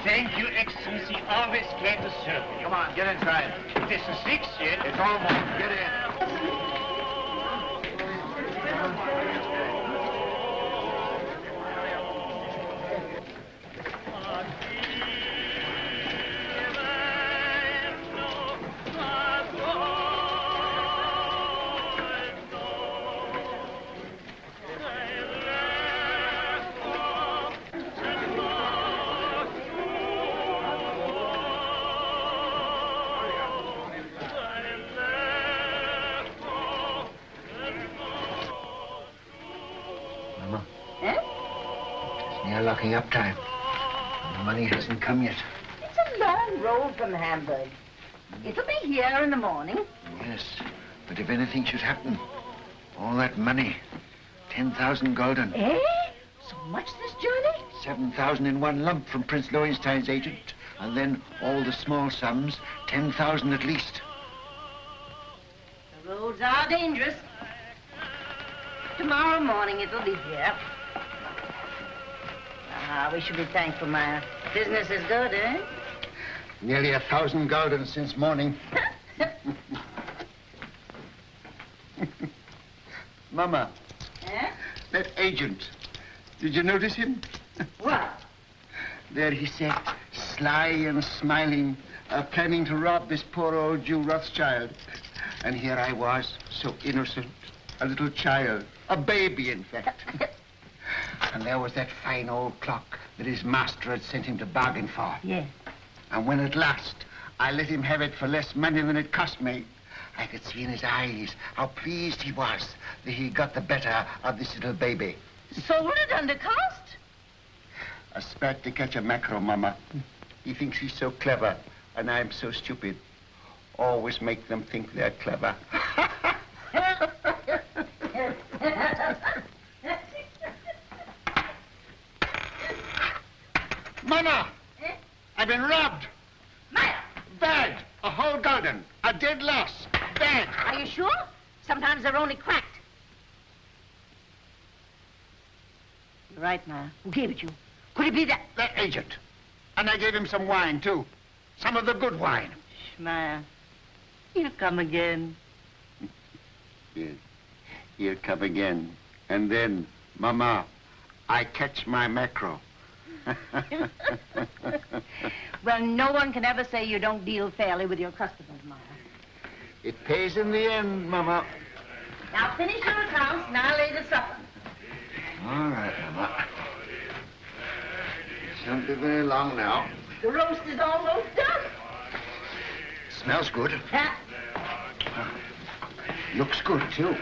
Thank you, Excellency. Always glad to serve you. Come on, get inside. This is 6 yet. It's almost. Get in. Locking up time. The money hasn't come yet. It's a long road from Hamburg. It'll be here in the morning. Yes, but if anything should happen, all that money, 10,000 gulden. Eh? So much this journey? 7,000 in one lump from Prince Lowenstein's agent, and then all the small sums, 10,000 at least. The roads are dangerous. Tomorrow morning it'll be here. Ah, we should be thankful, Maya. Business is good, eh? Nearly 1,000 gulden since morning. Mama. Eh? That agent. Did you notice him? What? There he sat, sly and smiling, planning to rob this poor old Jew Rothschild. And here I was, so innocent, a little child, a baby, in fact. And there was that fine old clock that his master had sent him to bargain for. Yes. And when at last I let him have it for less money than it cost me, I could see in his eyes how pleased he was that he got the better of this little baby. Sold it under cost? A spat to catch a mackerel, Mama. He thinks he's so clever, and I'm so stupid. Always make them think they're clever. Mama! Eh? I've been robbed. Maya! Bad. A whole gulden. A dead loss. Bad. Are you sure? Sometimes they're only cracked. You're right, Maya. Who gave it you? Could it be that? That agent. And I gave him some wine, too. Some of the good wine. Shh, Maya. He'll come again. Yes. He'll come again. And then, Mama, I catch my mackerel. Well, no one can ever say you don't deal fairly with your customers, Maya. It pays in the end, Mama. Now finish your accounts and I'll lay the supper. All right, Mama. Shan't be very long now. The roast is almost done. Smells good. Yeah. Looks good, too.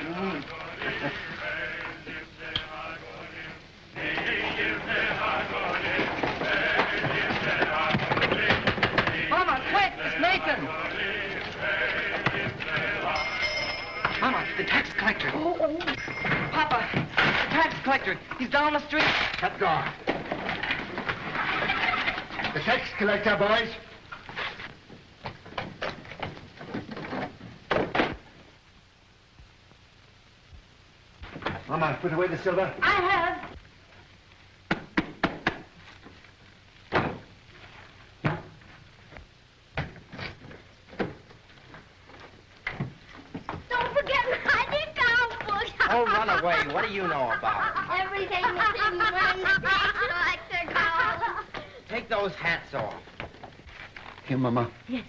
Mama, quick, it's Nathan. Mama, the tax collector. Oh. Papa, the tax collector. He's down the street. Shut the door. The tax collector, boys. Mama, put away the silver. I have. Don't forget my account book. Oh, run away. What do you know about it? Everything is in one tax collector column. Take those hats off. Here, Mama. Yes.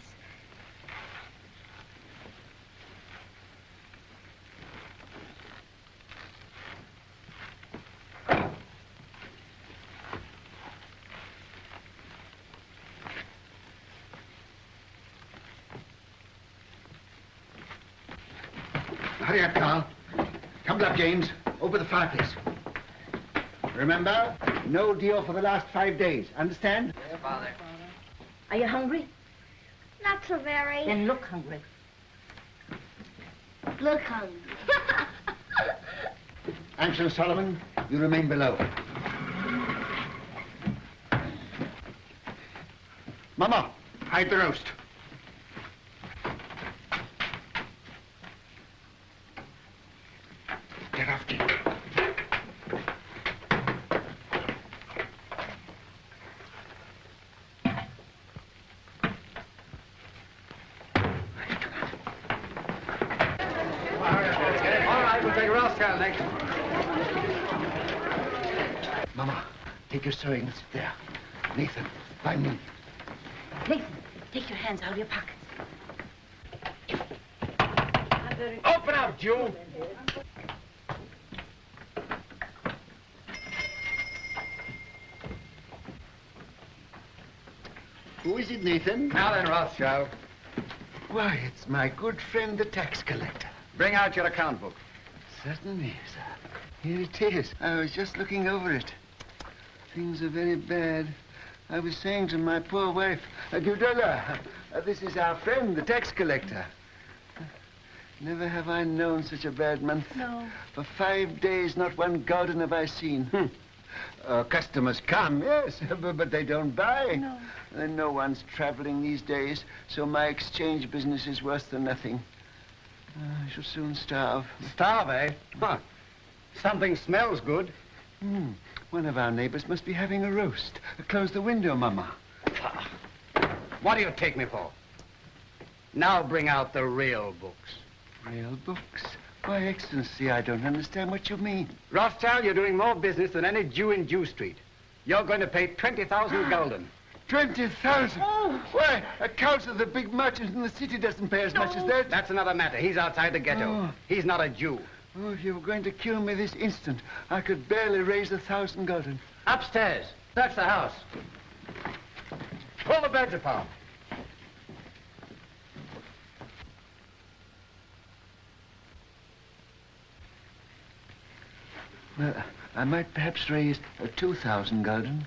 Hurry up, Carl. Tumble up, James. Over the fireplace. Remember, no deal for the last 5 days. Understand? Yeah, Father. Are you hungry? Not so very. Then look hungry. Look hungry. Ansel Solomon, you remain below. Mama, hide the roast. Get off, Jim. Rothschild next. Mama, take your sewing and sit there. Nathan, find me. Nathan, take your hands out of your pockets. Open up, Jew. Who is it, Nathan? Now then, Rothschild, Why, it's my good friend, the tax collector. bring out your account book. Certainly, sir. Here it is. I was just looking over it. Things are very bad. I was saying to my poor wife, Gudula, this is our friend, the tax collector. Never have I known such a bad month. No. For 5 days, not one garden have I seen. Customers come, yes, but they don't buy. No. And no one's traveling these days, so my exchange business is worse than nothing. I shall soon starve. Starve, eh? Huh. Something smells good. One of our neighbors must be having a roast. Close the window, Mama. What do you take me for? Now bring out the real books. Real books? Why, Excellency, I don't understand what you mean. Rothschild, you're doing more business than any Jew in Jew Street. You're going to pay 20,000 gulden. 20,000? Oh. Why, a council of the big merchants in the city doesn't pay as much as that. That's another matter. He's outside the ghetto. Oh. He's not a Jew. Oh, if you were going to kill me this instant, I could barely raise 1,000 gulden. Upstairs. That's the house. Pull the beds apart. Well, I might perhaps raise 2,000 gulden.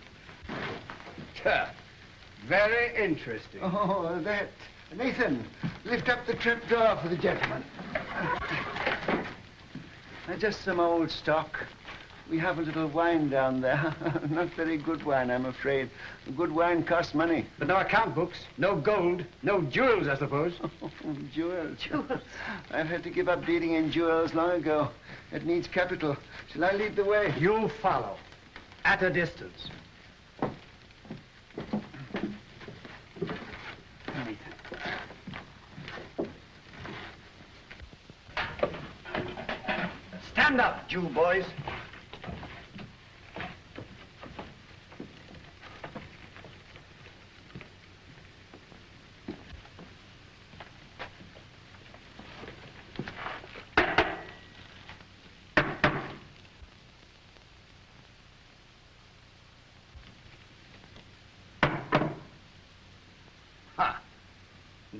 Very interesting. Oh, that. Nathan, lift up the trap door for the gentleman. Just some old stock. We have a little wine down there. Not very good wine, I'm afraid. Good wine costs money. But no account books, no gold, no jewels, I suppose. Jewels. Jewels. I've had to give up dealing in jewels long ago. It needs capital. Shall I lead the way? You'll follow. At a distance. Stand up, Jew boys. Ha!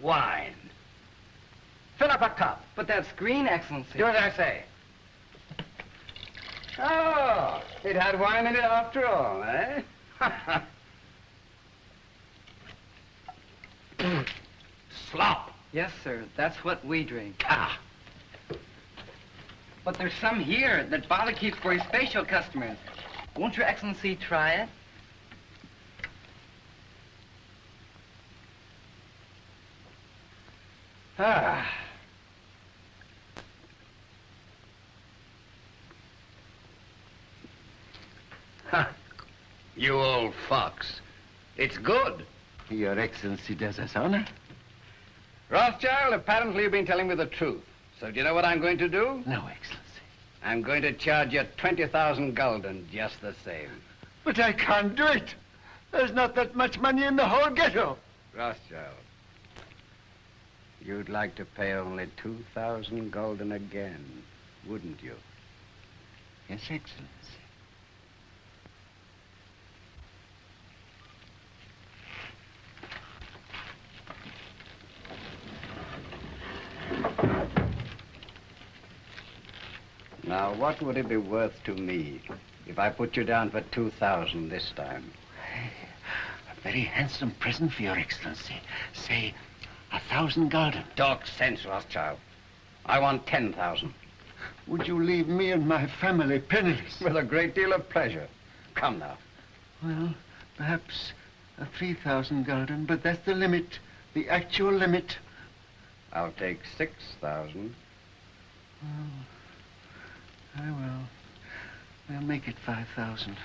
Wine. Fill up a cup. But that screen, Excellency. Do as I say. Oh, it had wine in it after all, eh? Slop. Yes, sir. That's what we drink. Ah. But there's some here that Father keeps for his special customers. Won't Your Excellency try it? Ah. Ha. You old fox. It's good. Your Excellency does us honor. Rothschild, apparently you've been telling me the truth. So do you know what I'm going to do? No, Excellency. I'm going to charge you 20,000 gulden just the same. But I can't do it. There's not that much money in the whole ghetto. Rothschild, you'd like to pay only 2,000 gulden again, wouldn't you? Yes, Excellency. Now, what would it be worth to me if I put you down for 2,000 this time? A very handsome present for Your Excellency. Say, 1,000 gulden. Talk sense, Rothschild. I want 10,000. Would you leave me and my family penniless? With a great deal of pleasure. Come now. Well, perhaps 3,000 gulden, but that's the limit, the actual limit. I'll take 6,000. Oh, I will. We'll make it 5,000.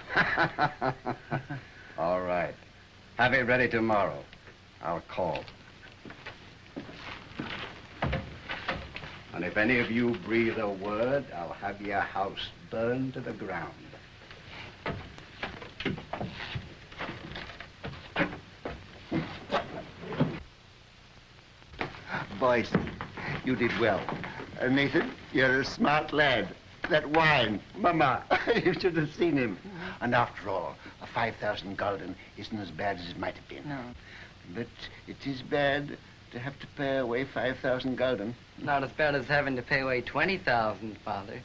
All right. Have it ready tomorrow. I'll call. And if any of you breathe a word, I'll have your house burned to the ground. Boys, you did well. Nathan, you're a smart lad. That wine, Mama, you should have seen him. And after all, a 5,000 gulden isn't as bad as it might have been. No. But it is bad to have to pay away 5,000 gulden. Not as bad as having to pay away 20,000, Father.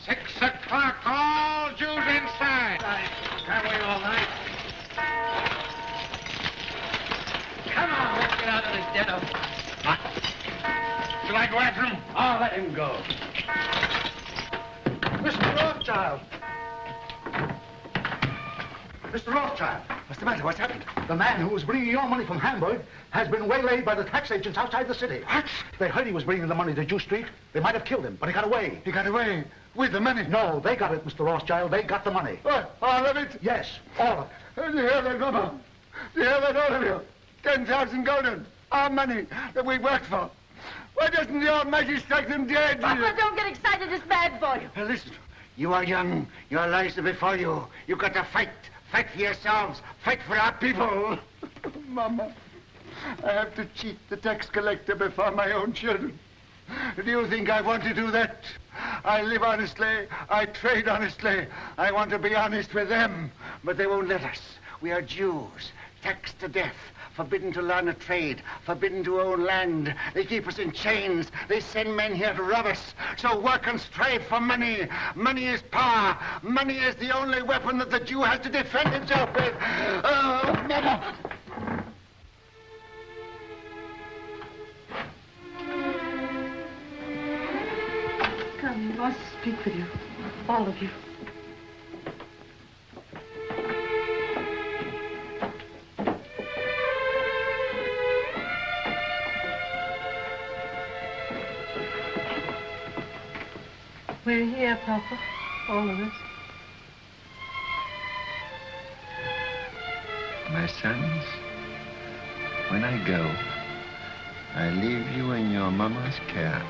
6 o'clock, all Jews inside. Can't wait all night. Come on, let's get out of this ghetto. Shall I go after him? Oh, let him go. Mr. Rothschild! Mr. Rothschild! What's the matter? What's happened? The man who was bringing your money from Hamburg has been waylaid by the tax agents outside the city. What? They heard he was bringing the money to Jew Street. They might have killed him, but he got away. He got away with the money? No, they got it, Mr. Rothschild. They got the money. What? All of it? Yes, all of it. You hear that, Mama? You hear that, all of you? 10,000 gulden. Our money that we worked for. Why doesn't the Almighty strike them dead? Papa, don't get excited. It's bad for you. Now listen, you are young. Your lives are before you. You've got to fight. Fight for yourselves. Fight for our people. Mama, I have to cheat the tax collector before my own children. Do you think I want to do that? I live honestly. I trade honestly. I want to be honest with them. But they won't let us. We are Jews, taxed to death, forbidden to learn a trade, forbidden to own land. They keep us in chains. They send men here to rob us. So work and strive for money. Money is power. Money is the only weapon that the Jew has to defend himself with. Oh, Mama! Come, he wants to speak with you. All of you. We're here, Papa. All of us. My sons, when I go, I leave you in your Mama's care.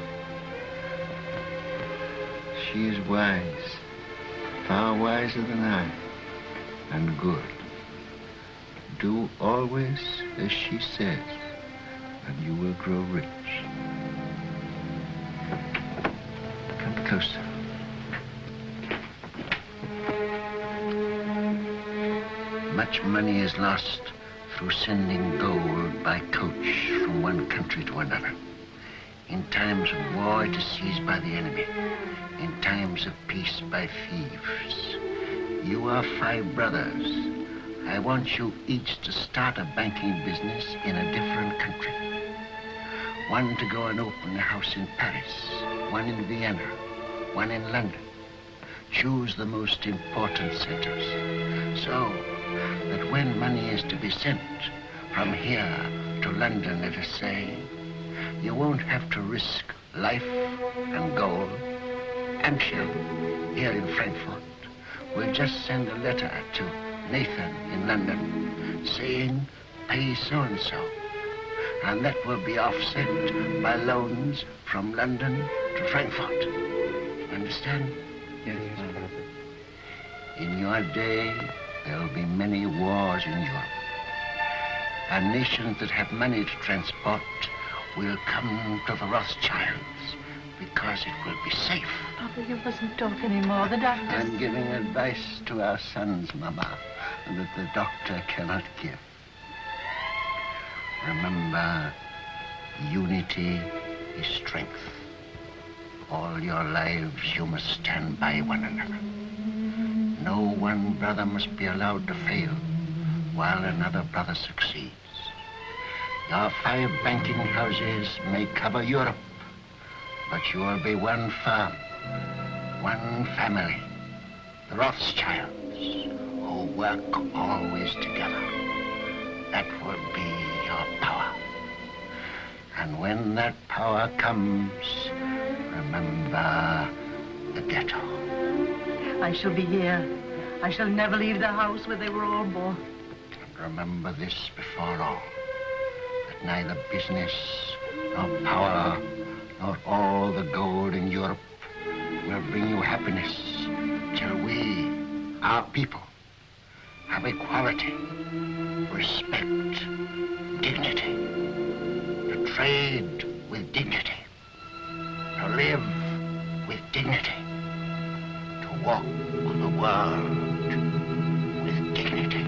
She is wise, far wiser than I, and good. Do always as she says, and you will grow rich. Come closer. Much money is lost through sending gold by coach from one country to another. In times of war, it is seized by the enemy. In times of peace, by thieves. You are 5 brothers. I want you each to start a banking business in a different country. One to go and open a house in Paris, one in Vienna, one in London. Choose the most important centers, so that when money is to be sent from here to London, let us say, you won't have to risk life and gold. Hampshire, here in Frankfurt, will just send a letter to Nathan in London saying, pay so-and-so. And that will be offset by loans from London to Frankfurt. Understand? Yes, In your day, there will be many wars in Europe. And nations that have money to transport will come to the Rothschilds because it will be safe. Papa, you mustn't talk anymore. The doctor... I'm giving advice to our sons, Mama, that the doctor cannot give. Remember, unity is strength. All your lives you must stand by one another. No one brother must be allowed to fail while another brother succeeds. Your 5 banking houses may cover Europe, but you will be one firm, one family, the Rothschilds, who work always together. That will be your power. And when that power comes, remember the ghetto. I shall be here. I shall never leave the house where they were all born. And remember this before all, that neither business nor power, nor all the gold in Europe will bring you happiness till we, our people, have equality, respect, dignity, to trade with dignity, to live with dignity, to walk the world with dignity.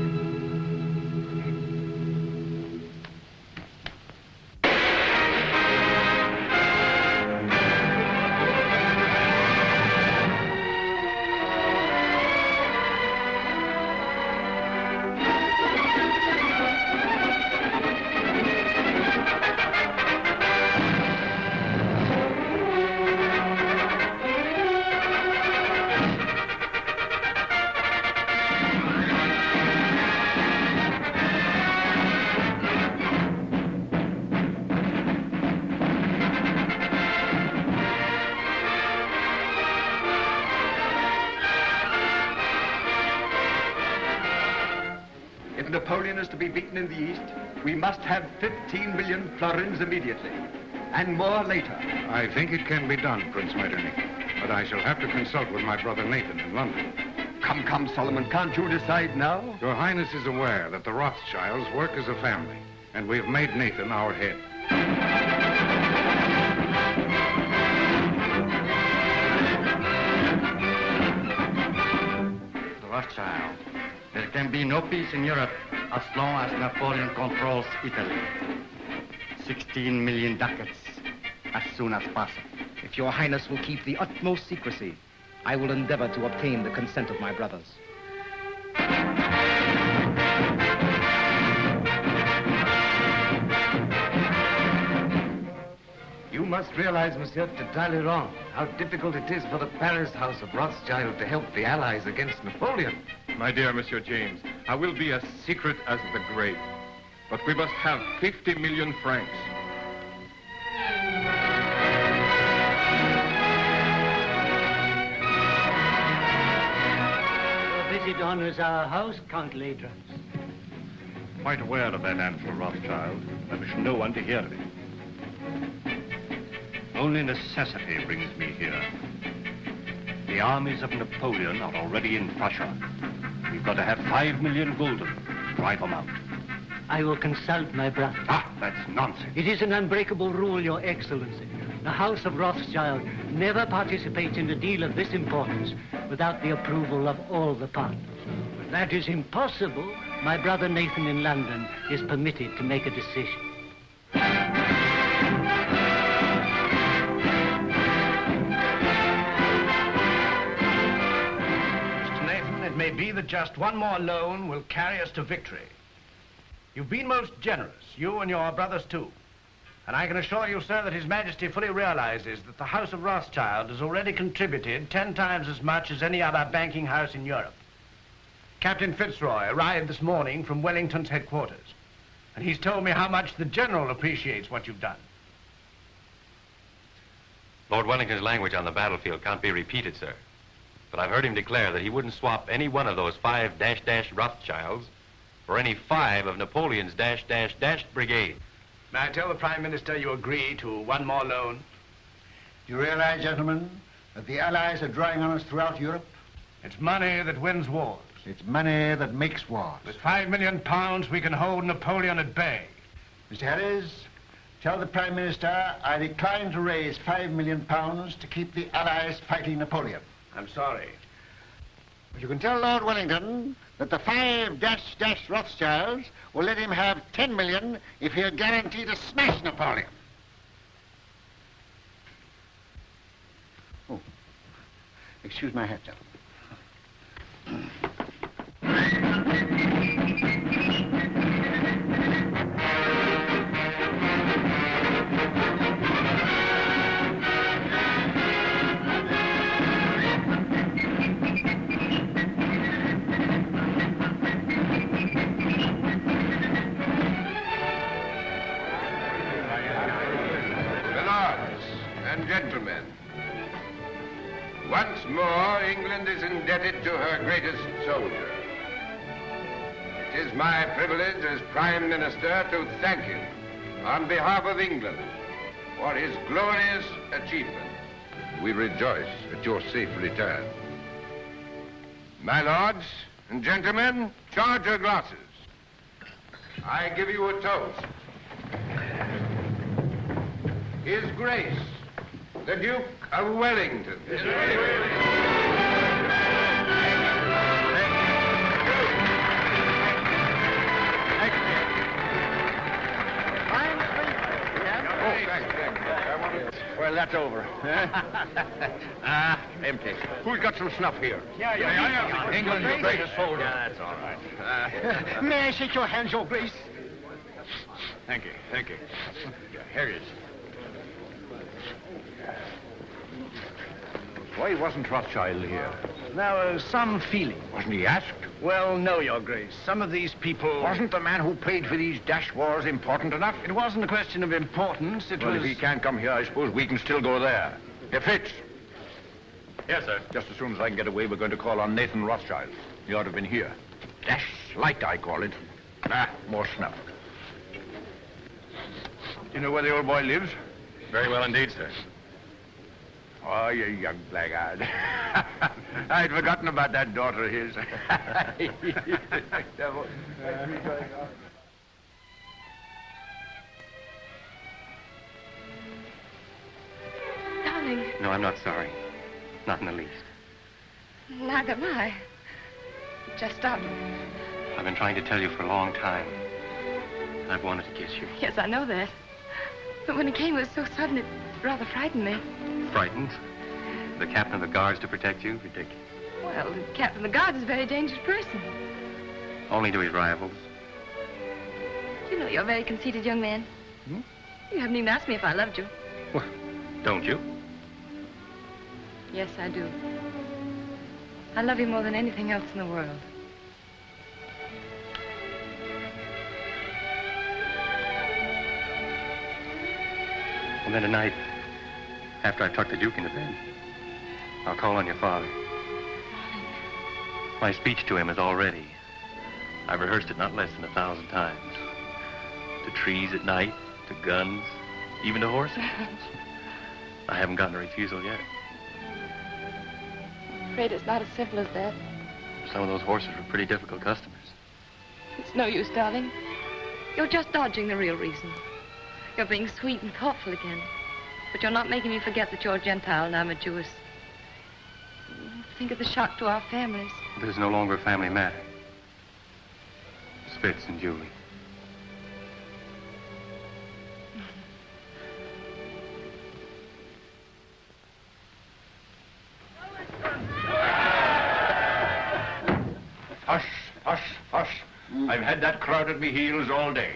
Napoleon is to be beaten in the East, we must have 15 million florins immediately, and more later. I think it can be done, Prince Metternich, but I shall have to consult with my brother Nathan in London. Come, come, Solomon, can't you decide now? Your Highness is aware that the Rothschilds work as a family, and we've made Nathan our head. The Rothschild. There can be no peace in Europe as long as Napoleon controls Italy. 16 million ducats as soon as possible. If your Highness will keep the utmost secrecy, I will endeavor to obtain the consent of my brothers. You must realize, Monsieur de Talleyrand, how difficult it is for the Paris House of Rothschild to help the Allies against Napoleon. My dear Monsieur James, I will be as secret as the grave. But we must have 50 million francs. Your visit honors our house, Count Ladrons. Quite aware of that, Ansel Rothschild. I wish no one to hear of it. Only necessity brings me here. The armies of Napoleon are already in Prussia. We've got to have 5 million gulden to drive them out. I will consult my brother. Ah, that's nonsense. It is an unbreakable rule, Your Excellency. The House of Rothschild never participates in a deal of this importance without the approval of all the partners. When that is impossible, my brother Nathan in London is permitted to make a decision. It may be that just one more loan will carry us to victory. You've been most generous, you and your brothers too. And I can assure you, sir, that His Majesty fully realizes that the House of Rothschild has already contributed 10 times as much as any other banking house in Europe. Captain Fitzroy arrived this morning from Wellington's headquarters, and he's told me how much the General appreciates what you've done. Lord Wellington's language on the battlefield can't be repeated, sir. But I've heard him declare that he wouldn't swap any one of those 5 Rothschilds for any 5 of Napoleon's brigade. May I tell the Prime Minister you agree to one more loan? Do you realize, gentlemen, that the Allies are drawing on us throughout Europe? It's money that wins wars. It's money that makes wars. With £5 million, we can hold Napoleon at bay. Mr. Harris, tell the Prime Minister I decline to raise £5 million to keep the Allies fighting Napoleon. I'm sorry. But you can tell Lord Wellington that the 5 Rothschilds will let him have 10 million if he'll guarantee to smash Napoleon. Oh, excuse my hat, gentlemen. Gentlemen, once more England is indebted to her greatest soldier. It is my privilege as Prime Minister to thank him on behalf of England for his glorious achievement. We rejoice at your safe return. My lords and gentlemen, charge your glasses. I give you a toast. His Grace, the Duke of Wellington. Well, that's over. Empty. Who's got some snuff here? Yeah. England's the greatest soldier. Yeah, that's all right. May I shake your hand, Your Grace? Thank you. Here it is. Why wasn't Rothschild here? There was some feeling. Wasn't he asked? Well, no, Your Grace. Some of these people... Wasn't the man who paid for these dash wars important enough? It wasn't a question of importance, it Well, was... if he can't come here, I suppose we can still go there. If Fitz. Yes, sir. Just as soon as I can get away, we're going to call on Nathan Rothschild. He ought to have been here. Dash light, I call it. More snuff. You know where the old boy lives? Very well indeed, sir. Oh, you young blackguard. I'd forgotten about that daughter of his. Devil. Darling, No, I'm not sorry. Not in the least. neither am I. Just stop. I've been trying to tell you for a long time. I've wanted to kiss you. Yes, I know that. But when it came, it was so sudden, it rather frightened me. Frightened? The captain of the guards to protect you? Ridiculous. Well, the captain of the guards is a very dangerous person. Only to his rivals. You know you're a very conceited young man. Hmm? You haven't even asked me if I loved you. Well, don't you? Yes, I do. I love you more than anything else in the world. And then tonight, after I've tucked the Duke into bed, I'll call on your father. My speech to him is all ready. I've rehearsed it not less than 1,000 times. To trees at night, to guns, even to horses. I haven't gotten a refusal yet. I'm afraid it's not as simple as that. Some of those horses were pretty difficult customers. It's no use, darling. You're just dodging the real reason. You're being sweet and thoughtful again. But you're not making me forget that you're a Gentile and I'm a Jewess. Think of the shock to our families. This is no longer a family matter. It's Fitz and Julie. Hush. I've had that crowd at me heels all day.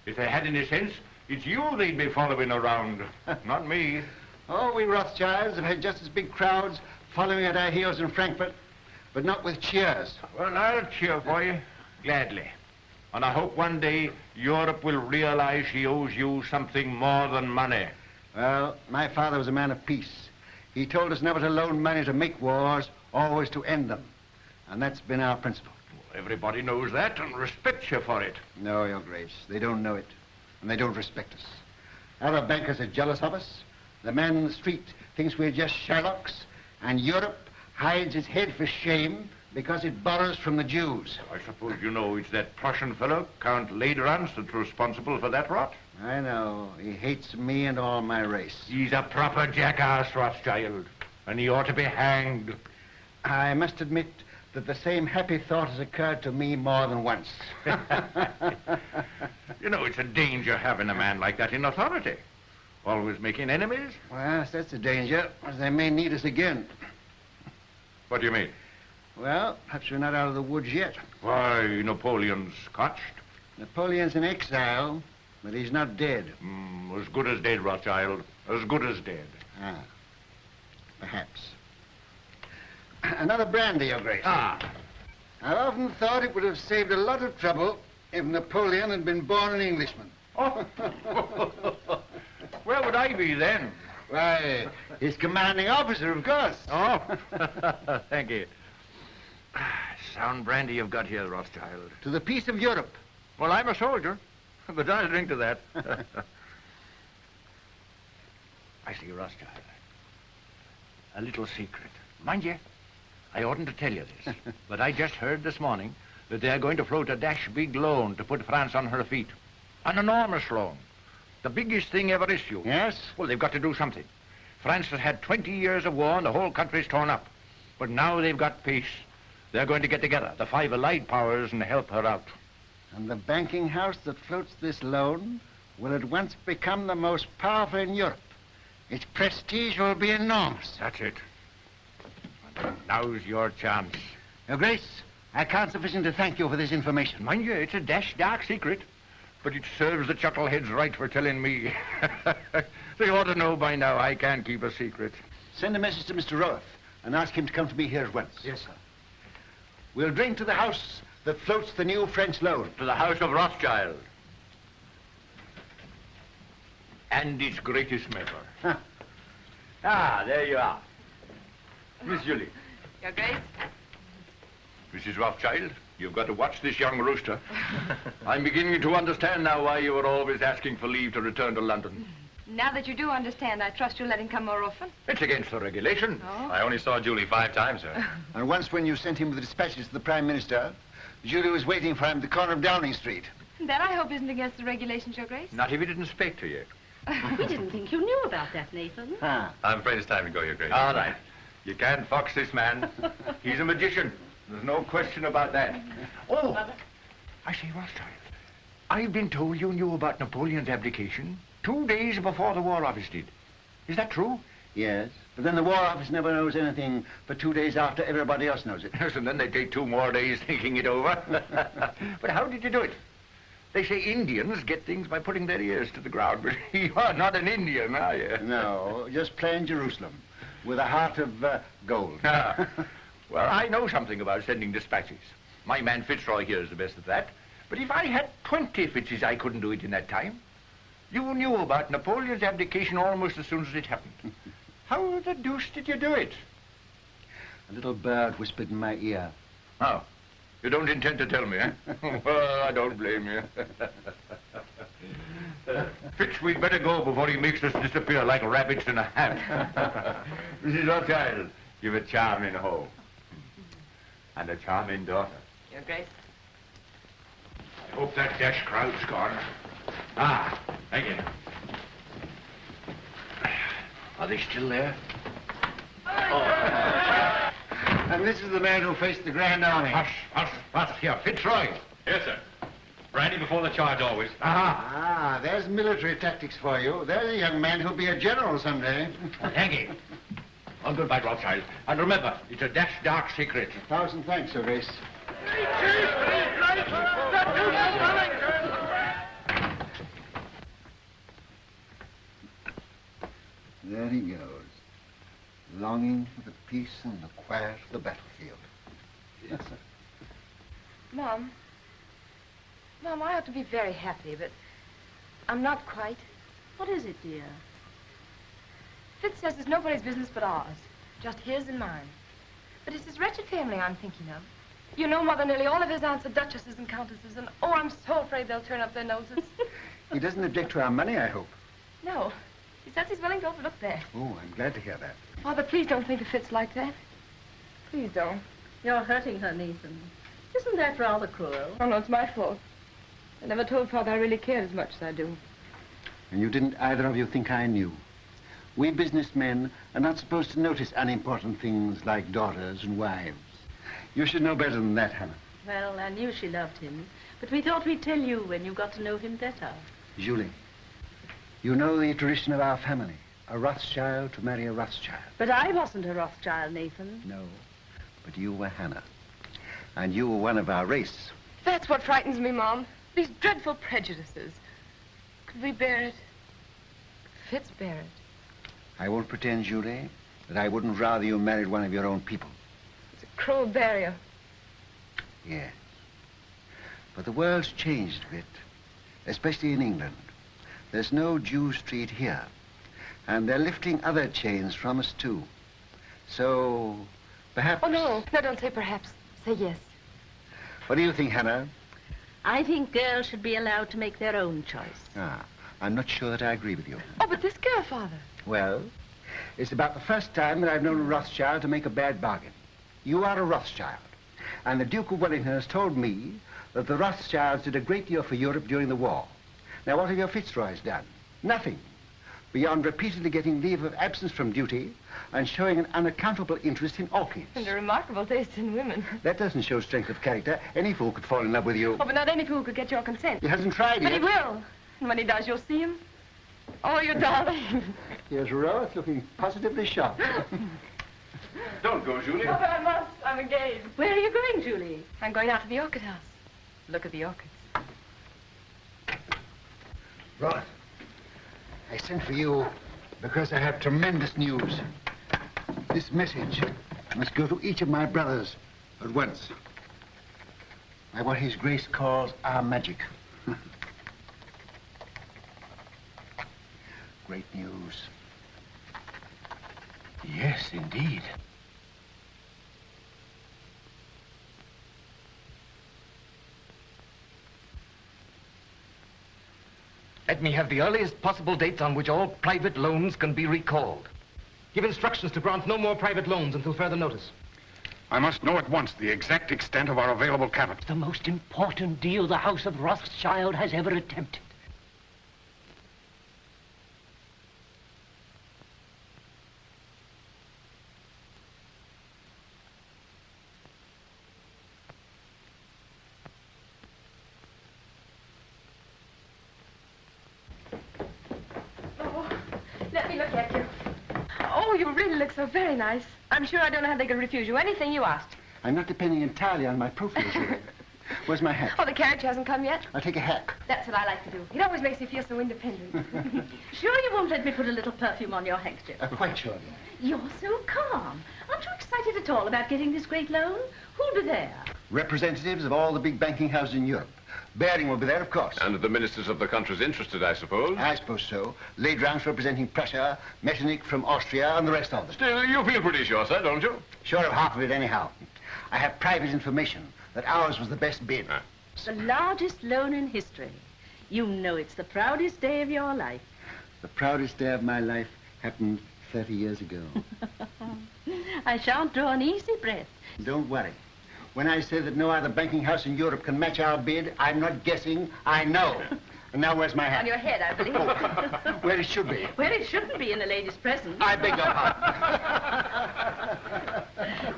If they had any sense, it's you they'd be following around, not me. Oh, we Rothschilds have had just as big crowds following at our heels in Frankfurt, but not with cheers. Well, I'll cheer for you, gladly. And I hope one day Europe will realize she owes you something more than money. Well, my father was a man of peace. He told us never to loan money to make wars, always to end them. And that's been our principle. Everybody knows that and respects you for it. No, Your Grace, they don't know it, and they don't respect us. Other bankers are jealous of us. The man in the street thinks we're just Sherlocks, and Europe hides its head for shame because it borrows from the Jews. I suppose you know it's that Prussian fellow, Count Lederans, that's responsible for that rot. I know. He hates me and all my race. He's a proper jackass, Rothschild, and he ought to be hanged. I must admit that the same happy thought has occurred to me more than once. You know, it's a danger having a man like that in authority. Always making enemies. Well, that's the danger, as they may need us again. What do you mean? Well, perhaps we're not out of the woods yet. Why, Napoleon's scotched. Napoleon's in exile, but he's not dead. As good as dead, Rothschild. As good as dead. Ah, perhaps. Another brandy, Your Grace. Ah. I've often thought it would have saved a lot of trouble if Napoleon had been born an Englishman. Oh. Where would I be then? Why, his commanding officer, of course. Oh, thank you. Sound brandy you've got here, Rothschild. To the peace of Europe. Well, I'm a soldier, but I'll drink to that. I see, Rothschild. A little secret. Mind you, I oughtn't to tell you this, but I just heard this morning that they're going to float a dash big loan to put France on her feet. An enormous loan. The biggest thing ever issued. Yes? Well, they've got to do something. France has had 20 years of war and the whole country's torn up. But now they've got peace. They're going to get together, the 5 allied powers, and help her out. And the banking house that floats this loan will at once become the most powerful in Europe. Its prestige will be enormous. That's it. Now's your chance. Your Grace, I can't sufficiently thank you for this information. Mind you, it's a dash dark secret. But it serves the chuckleheads right for telling me. They ought to know by now I can't keep a secret. Send a message to Mr. Roth and ask him to come to me here at once. Yes, sir. We'll drink to the house that floats the new French loan. To the house of Rothschild. And its greatest member. Huh. Ah, there you are. Miss Julie. Your Grace? Mrs. Rothschild, you've got to watch this young rooster. I'm beginning to understand now why you were always asking for leave to return to London. Now that you do understand, I trust you'll let him come more often. It's against the regulation. Oh? I only saw Julie 5 times, sir. And once when you sent him with the dispatches to the Prime Minister, Julie was waiting for him at the corner of Downing Street. That I hope isn't against the regulations, Your Grace. Not if he didn't speak to you. We didn't think you knew about that, Nathan. Ah. I'm afraid it's time to go, Your Grace. All right. You can't fox this man. He's a magician. There's no question about that. Oh, I say, Rothschild, I've been told you knew about Napoleon's abdication 2 days before the War Office did. Is that true? Yes, but then the War Office never knows anything but 2 days after everybody else knows it. Yes, and then they take 2 more days thinking it over. But how did you do it? They say Indians get things by putting their ears to the ground, but you're not an Indian, are you? No, just plain Jerusalem, with a heart of gold. Well, I know something about sending dispatches. My man Fitzroy here is the best at that. But if I had 20 Fitzes, I couldn't do it in that time. You knew about Napoleon's abdication almost as soon as it happened. How the deuce did you do it? A little bird whispered in my ear. Oh, you don't intend to tell me, eh? Well, I don't blame you. Fitz, we'd better go before he makes us disappear like rabbits in a hat. Mrs. Rothschild, you've a charming home. And a charming daughter. Your Grace. I hope that dash crowd's gone. Ah, thank you. Are they still there? Oh. And this is the man who faced the Grand Army. Hush, here, Fitzroy. Yes, sir. Brandy before the charge, always. Ah, there's military tactics for you. There's a young man who'll be a general someday. Thank you. Oh, goodbye, Rothschild. And remember, it's a dash dark secret. 1,000 thanks, Your Grace. There he goes, longing for the peace and the quiet of the battlefield. Yes, sir. Mom, I ought to be very happy, but I'm not quite. What is it, dear? Fitz says it's nobody's business but ours, just his and mine. But it's his wretched family I'm thinking of. You know, Mother, nearly all of his aunts are duchesses and countesses, and oh, I'm so afraid they'll turn up their noses. He doesn't object to our money, I hope. No, he says he's willing to overlook that. Oh, I'm glad to hear that. Father, please don't think of Fitz like that. Please don't. You're hurting her, Nathan. Isn't that rather cruel? Oh, no, it's my fault. I never told Father I really cared as much as I do. And you didn't either of you think I knew. We businessmen are not supposed to notice unimportant things like daughters and wives. You should know better than that, Hannah. Well, I knew she loved him, but we thought we'd tell you when you got to know him better. Julie, you know the tradition of our family. A Rothschild to marry a Rothschild. But I wasn't a Rothschild, Nathan. No, but you were Hannah. And you were one of our race. That's what frightens me, Mom. These dreadful prejudices. Could we bear it? Could Fitz bear it? I won't pretend, Julie, that I wouldn't rather you married one of your own people. It's a cruel barrier. Yes. But the world's changed a bit, especially in England. There's no Jew Street here. And they're lifting other chains from us, too. So, perhaps... Oh, no. No, don't say perhaps. Say yes. What do you think, Hannah? I think girls should be allowed to make their own choice. Ah, I'm not sure that I agree with you. Oh, but this girl, Father. Well, it's about the first time that I've known a Rothschild to make a bad bargain. You are a Rothschild, and the Duke of Wellington has told me that the Rothschilds did a great deal for Europe during the war. Now, what have your Fitzroys done? Nothing, beyond repeatedly getting leave of absence from duty and showing an unaccountable interest in orchids. And a remarkable taste in women. That doesn't show strength of character. Any fool could fall in love with you. Oh, but not any fool could get your consent. He hasn't tried But yet. he will. And when he does, you'll see him. Oh, you darling. Here's Rose looking positively shocked. Don't go, Julie. Oh, but I must. I'm engaged. Where are you going, Julie? I'm going out to the orchid house. Look at the orchids. Roth, I sent for you because I have tremendous news. This message must go to each of my brothers at once. By what His Grace calls our magic. Great news. Yes, indeed. Let me have the earliest possible dates on which all private loans can be recalled. Give instructions to grant no more private loans until further notice. I must know at once the exact extent of our available capital. The most important deal the House of Rothschild has ever attempted. Let me look at you. Oh, you really look so very nice. I'm sure I don't know how they could refuse you anything you asked. I'm not depending entirely on my profile. Where's my hat? Oh, the carriage hasn't come yet? I'll take a hack. That's what I like to do. It always makes me feel so independent. Sure you won't let me put a little perfume on your handkerchief? Quite sure. You're so calm. Aren't you excited at all about getting this great loan? Who'll be there? Representatives of all the big banking houses in Europe. Baring will be there, of course. And the ministers of the countries interested, I suppose. I suppose so. Ladrance representing Prussia, Metternich from Austria, and the rest of them. Still, you feel pretty sure, sir, don't you? Sure of half of it, anyhow. I have private information that ours was the best bid. The largest loan in history. You know it's the proudest day of your life. The proudest day of my life happened 30 years ago. I shan't draw an easy breath. Don't worry. When I say that no other banking house in Europe can match our bid, I'm not guessing, I know. And now where's my hat? On your head, I believe. Where it should be. Where it shouldn't be in a lady's presence. I beg your pardon.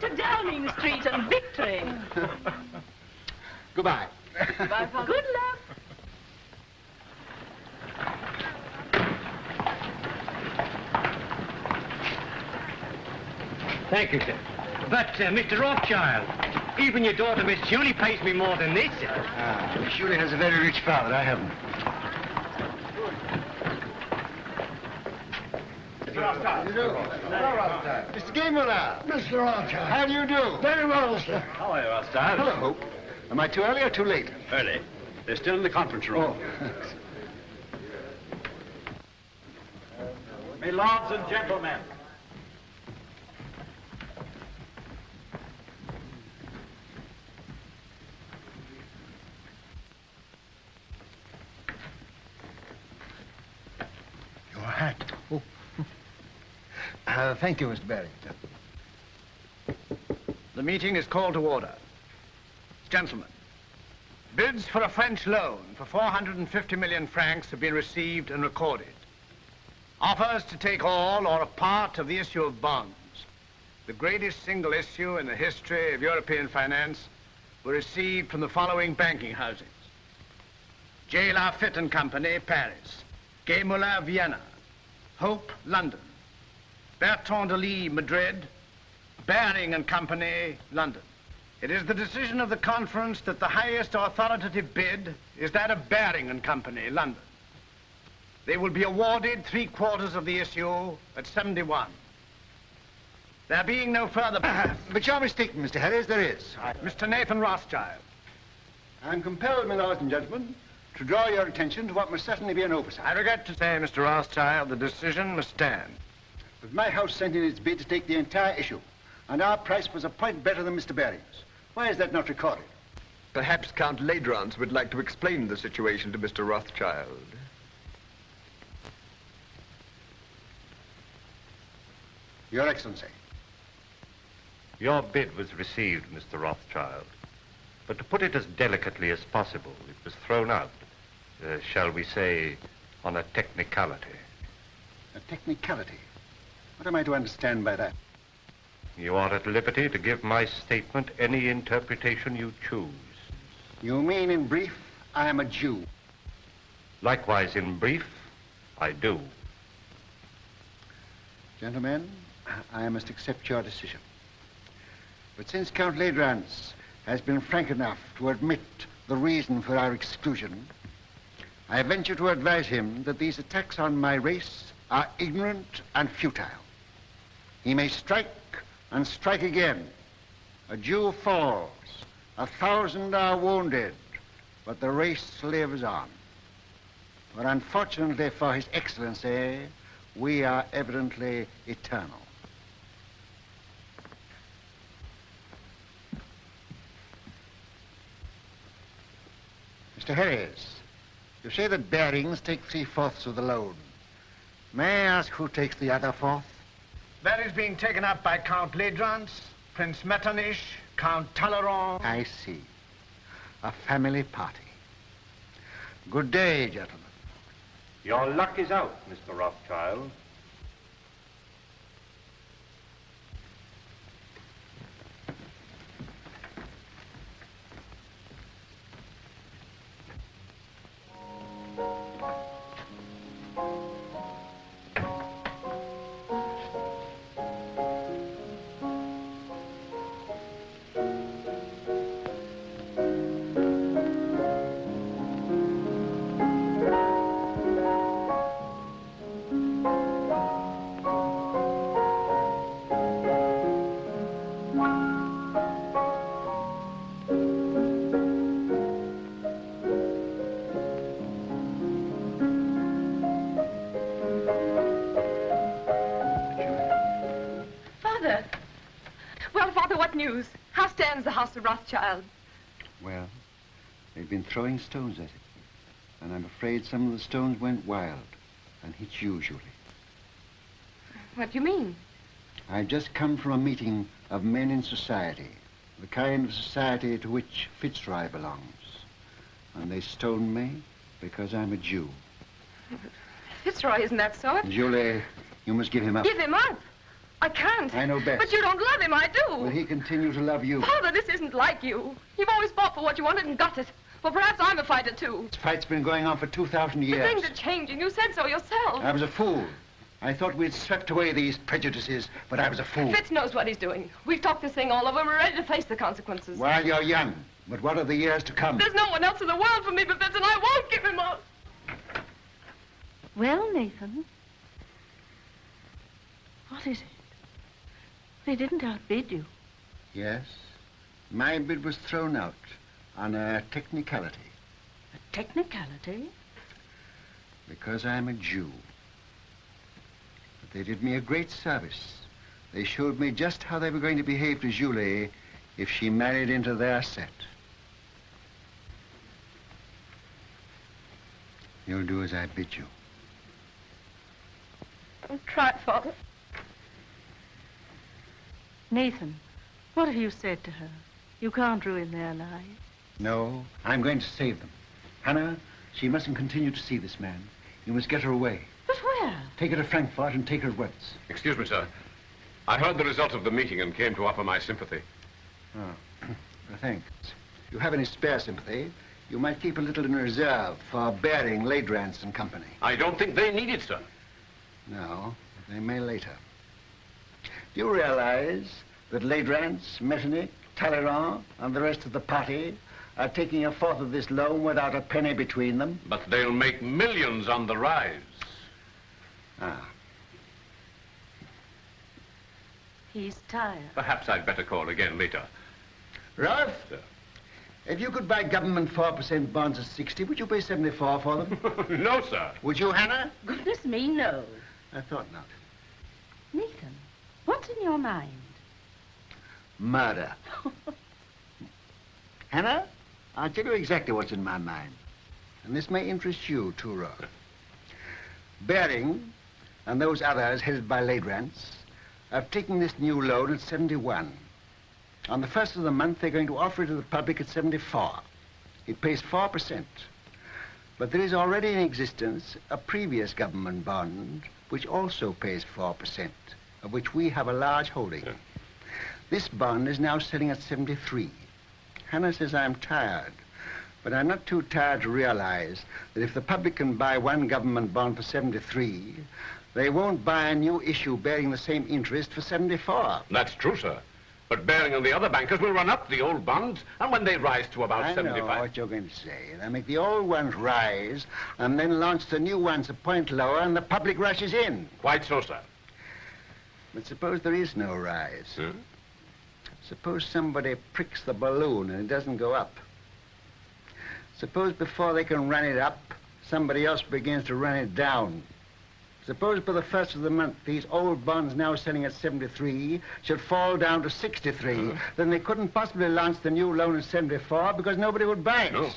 To Downing Street and victory. Goodbye. Goodbye, Father. Good luck. Thank you, sir. But, Mr. Rothschild, even your daughter, Miss Julie, pays me more than this, sir. Miss Julie has a very rich father. I haven't. Mr. Gameler. Mr. Rothschild. How do you do? Very well, sir. How are you, Rothschild? Hello. Am I too early or too late? Early. They're still in the conference room. My lords and gentlemen. Your hat. Oh. Thank you, Mr. Barrington. The meeting is called to order. Gentlemen, bids for a French loan for 450 million francs have been received and recorded. Offers to take all or a part of the issue of bonds, the greatest single issue in the history of European finance, were received from the following banking houses. J. Lafitte and Company, Paris. Gay Moulin, Vienna. Hope, London. Bertrand de Lis, Madrid. Baring and Company, London. It is the decision of the conference that the highest authoritative bid is that of Baring and Company, London. They will be awarded 3/4 of the issue at 71. There being no further... But you're mistaken, Mr. Harris, there is. Mr. Nathan Rothschild. I'm compelled, my lords and gentlemen, to draw your attention to what must certainly be an oversight. I regret to say, Mr. Rothschild, the decision must stand. But my house sent in its bid to take the entire issue, and our price was a point better than Mr. Baring's. Why is that not recorded? Perhaps Count Ladrance would like to explain the situation to Mr. Rothschild. Your Excellency. Your bid was received, Mr. Rothschild. But to put it as delicately as possible, it was thrown out, shall we say, on a technicality. A technicality? What am I to understand by that? You are at liberty to give my statement any interpretation you choose. You mean, in brief, I am a Jew? Likewise, in brief, I do. Gentlemen, I must accept your decision. But since Count Ladrans has been frank enough to admit the reason for our exclusion, I venture to advise him that these attacks on my race are ignorant and futile. He may strike and strike again. A Jew falls, 1,000 are wounded, but the race lives on. But unfortunately for His Excellency, we are evidently eternal. Mr. Harris, you say that Barings take 3/4 of the loan. May I ask who takes the other 1/4? That is being taken up by Count Ladrans, Prince Metternich, Count Talleyrand. I see. A family party. Good day, gentlemen. Your luck is out, Mr. Rothschild. How stands the House of Rothschild? Well, they've been throwing stones at it. And I'm afraid some of the stones went wild and hit you, Julie. What do you mean? I've just come from a meeting of men in society, the kind of society to which Fitzroy belongs. And they stoned me because I'm a Jew. Fitzroy isn't that sort. Julie, you must give him up. Give him up? I can't. I know best. But you don't love him, I do. Will he continue to love you? Father, this isn't like you. You've always fought for what you wanted and got it. Well, perhaps I'm a fighter, too. This fight's been going on for 2,000 years. But things are changing. You said so yourself. I was a fool. I thought we'd swept away these prejudices, but I was a fool. Fitz knows what he's doing. We've talked this thing all over. We're ready to face the consequences. While you're young. But what are the years to come? There's no one else in the world for me but Fitz, and I won't give him up. Well, Nathan, what is it? They didn't outbid you. Yes. My bid was thrown out on a technicality. A technicality? Because I'm a Jew. But they did me a great service. They showed me just how they were going to behave to Julie if she married into their set. You'll do as I bid you. I'll try, Father. Nathan, what have you said to her? You can't ruin their lives. No, I'm going to save them. Hannah, she mustn't continue to see this man. You must get her away. But where? Take her to Frankfurt and take her at once. Excuse me, sir. I heard the result of the meeting and came to offer my sympathy. Oh, thanks. If you have any spare sympathy, you might keep a little in reserve for Baring, Ladrans and Company. I don't think they need it, sir. No, they may later. Do you realize that Ladrans, Metternich, Talleyrand, and the rest of the party are taking 1/4 of this loan without a penny between them? But they'll make millions on the rise. Ah. He's tired. Perhaps I'd better call again later. Ralph, sir. If you could buy government 4% bonds at 60, would you pay 74 for them? No, sir. Would you, Hannah? Goodness me, no. I thought not. Nathan, what's in your mind? Murder. Hannah, I'll tell you exactly what's in my mind. And this may interest you, too, Rolf. Baring and those others headed by Ladrans I've taken this new loan at 71. On the first of the month, they're going to offer it to the public at 74. It pays 4%. But there is already in existence a previous government bond which also pays 4%, of which we have a large holding. Yeah. This bond is now selling at 73. Hannah says I'm tired, but I'm not too tired to realize that if the public can buy one government bond for 73, they won't buy a new issue bearing the same interest for 74. That's true, sir. But Baring and the other bankers will run up the old bonds, and when they rise to about 75... I know what you're going to say. They'll make the old ones rise, and then launch the new ones a point lower, and the public rushes in. Quite so, sir. But suppose there is no rise. Suppose somebody pricks the balloon and it doesn't go up. Suppose before they can run it up, somebody else begins to run it down. Suppose by the first of the month, these old bonds now selling at 73 should fall down to 63. Then they couldn't possibly launch the new loan at 74 because nobody would buy it. No.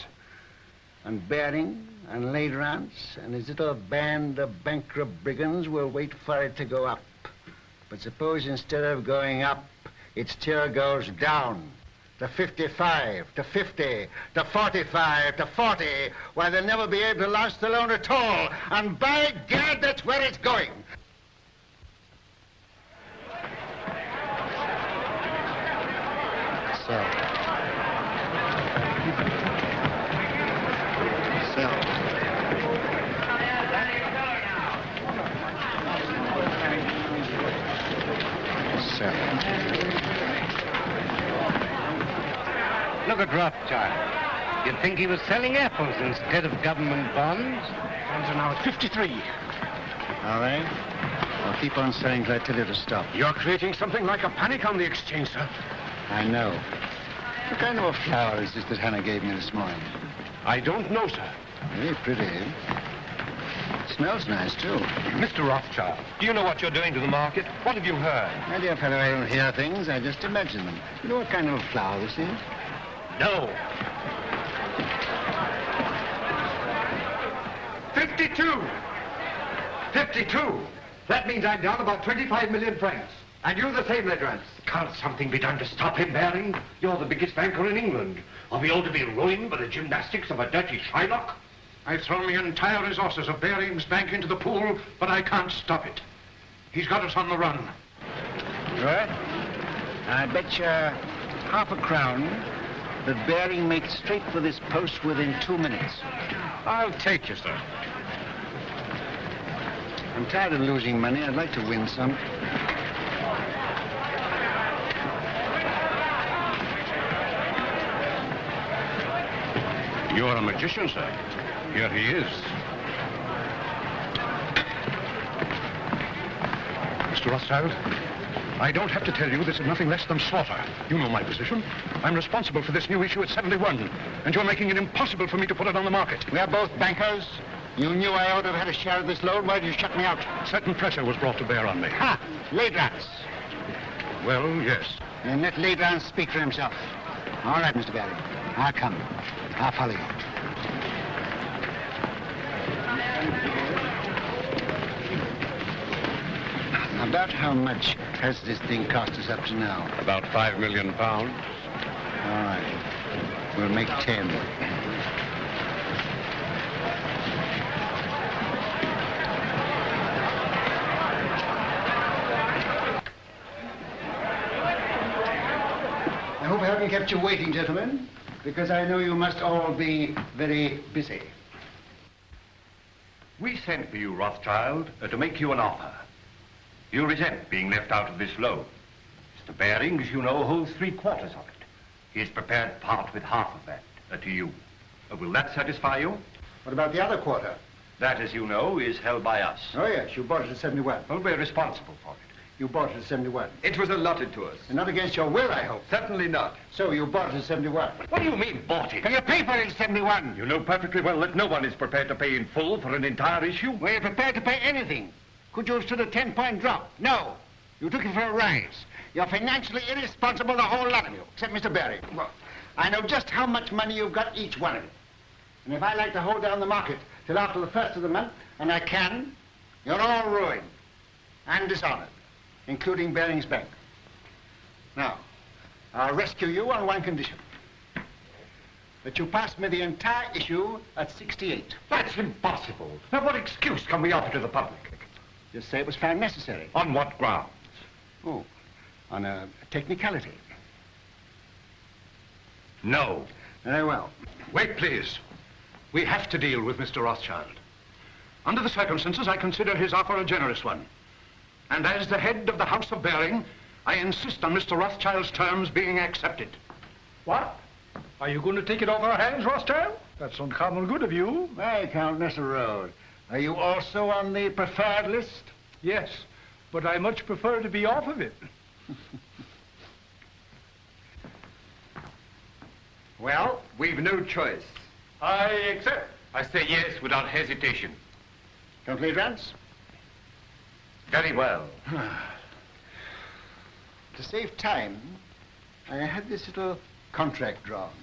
And Baring and Ladrans and his little band of bankrupt brigands will wait for it to go up. But suppose instead of going up, it still goes down to 55, to 50, to 45, to 40, why they'll never be able to launch the loan at all. And by God, that's where it's going. Sell. Look at Rothschild. You'd think he was selling apples instead of government bonds. Bonds are now at 53. All right. I'll keep on selling till I tell you to stop. You're creating something like a panic on the exchange, sir. I know. What kind of a flower is this that Hannah gave me this morning? I don't know, sir. Very pretty. Smells nice, too. Mr. Rothschild, do you know what you're doing to the market? What have you heard? My dear fellow, I don't hear things. I just imagine them. You know what kind of a flower this is? No. 52! 52! That means I'm down about 25 million francs. And you the same, Ladrans. Can't something be done to stop him, Baring? You're the biggest banker in England. Are we all to be ruined by the gymnastics of a dirty Shylock? I've thrown the entire resources of Baring's bank into the pool, but I can't stop it. He's got us on the run. Right? I bet you half a crown that Baring makes straight for this post within 2 minutes. I'll take you, sir. I'm tired of losing money. I'd like to win some. You're a magician, sir. Here he is. Mr. Rothschild, I don't have to tell you this is nothing less than slaughter. You know my position. I'm responsible for this new issue at 71, and you're making it impossible for me to put it on the market. We are both bankers. You knew I ought to have had a share of this loan. Why did you shut me out? Certain pressure was brought to bear on me. Ha! Ladrans. Well, yes. Then let Ladrans speak for himself. All right, Mr. Baring. I'll come. I'll follow you. About how much has this thing cost us up to now? About £5 million. All right. We'll make 10. I hope I haven't kept you waiting, gentlemen, because I know you must all be very busy. We sent for you, Rothschild, to make you an offer. You resent being left out of this loan. Mr. Baring, as you know, holds 3/4 of it. He is prepared to part with half of that to you. Will that satisfy you? What about the other quarter? That, as you know, is held by us. Oh, yes, you bought it at 71. Well, we're responsible for it. You bought it at 71. It was allotted to us. And not against your will, I hope. Certainly not. So you bought it at 71. What do you mean, bought it? Can you pay for it at 71? You know perfectly well that no one is prepared to pay in full for an entire issue. Were you prepared to pay anything? Could you have stood a 10-point drop? No. You took it for a rise. You're financially irresponsible, the whole lot of you, except Mr. Baring. Well, I know just how much money you've got, each one of you. And if I like to hold down the market till after the first of the month, and I can, you're all ruined and dishonored. including Baring's Bank. Now, I'll rescue you on one condition. That you pass me the entire issue at 68. That's impossible. Now, what excuse can we offer to the public? Just say it was found necessary. On what grounds? Oh, on a technicality. No. Very well. Wait, please. We have to deal with Mr. Rothschild. Under the circumstances, I consider his offer a generous one. And as the head of the House of Baring, I insist on Mr. Rothschild's terms being accepted. What? Are you going to take it off our hands, Rothschild? That's uncommon good of you. Hey, Count Nesselrode. Are you also on the preferred list? Yes, but I much prefer to be off of it. Well, we've no choice. I accept. I say yes without hesitation. Count Ledrans? Very well. To save time, I had this little contract drawn,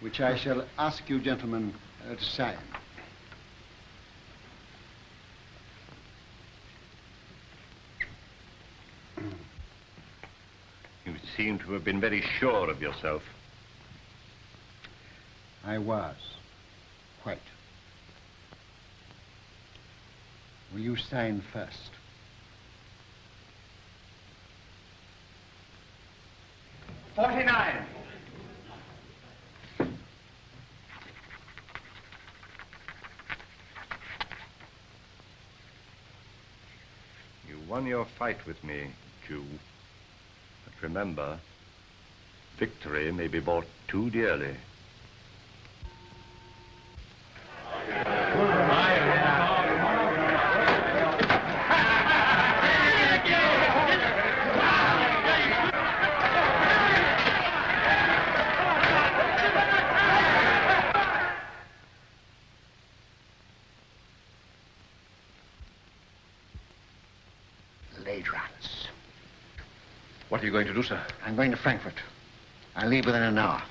which I shall ask you gentlemen to sign. You seem to have been very sure of yourself. I was. Quite. Will you sign first? $49. You won your fight with me, Jew. But remember, victory may be bought too dearly. What are you going to do, sir? I'm going to Frankfurt. I'll leave within an hour.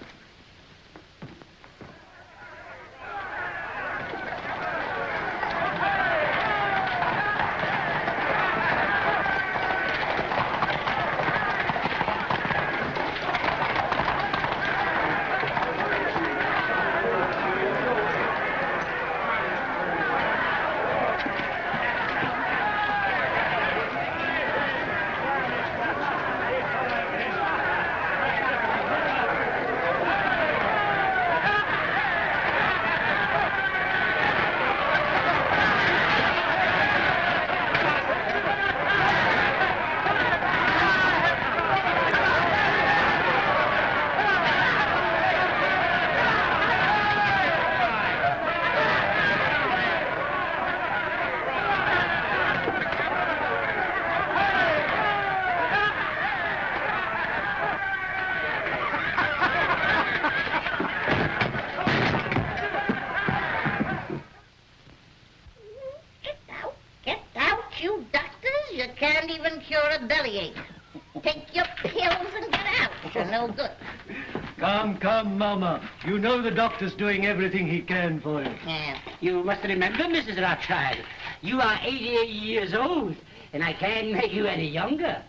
Come, Mama. You know the doctor's doing everything he can for you. Yeah. You must remember, Mrs. Rothschild, you are 88 years old, and I can't make you any younger.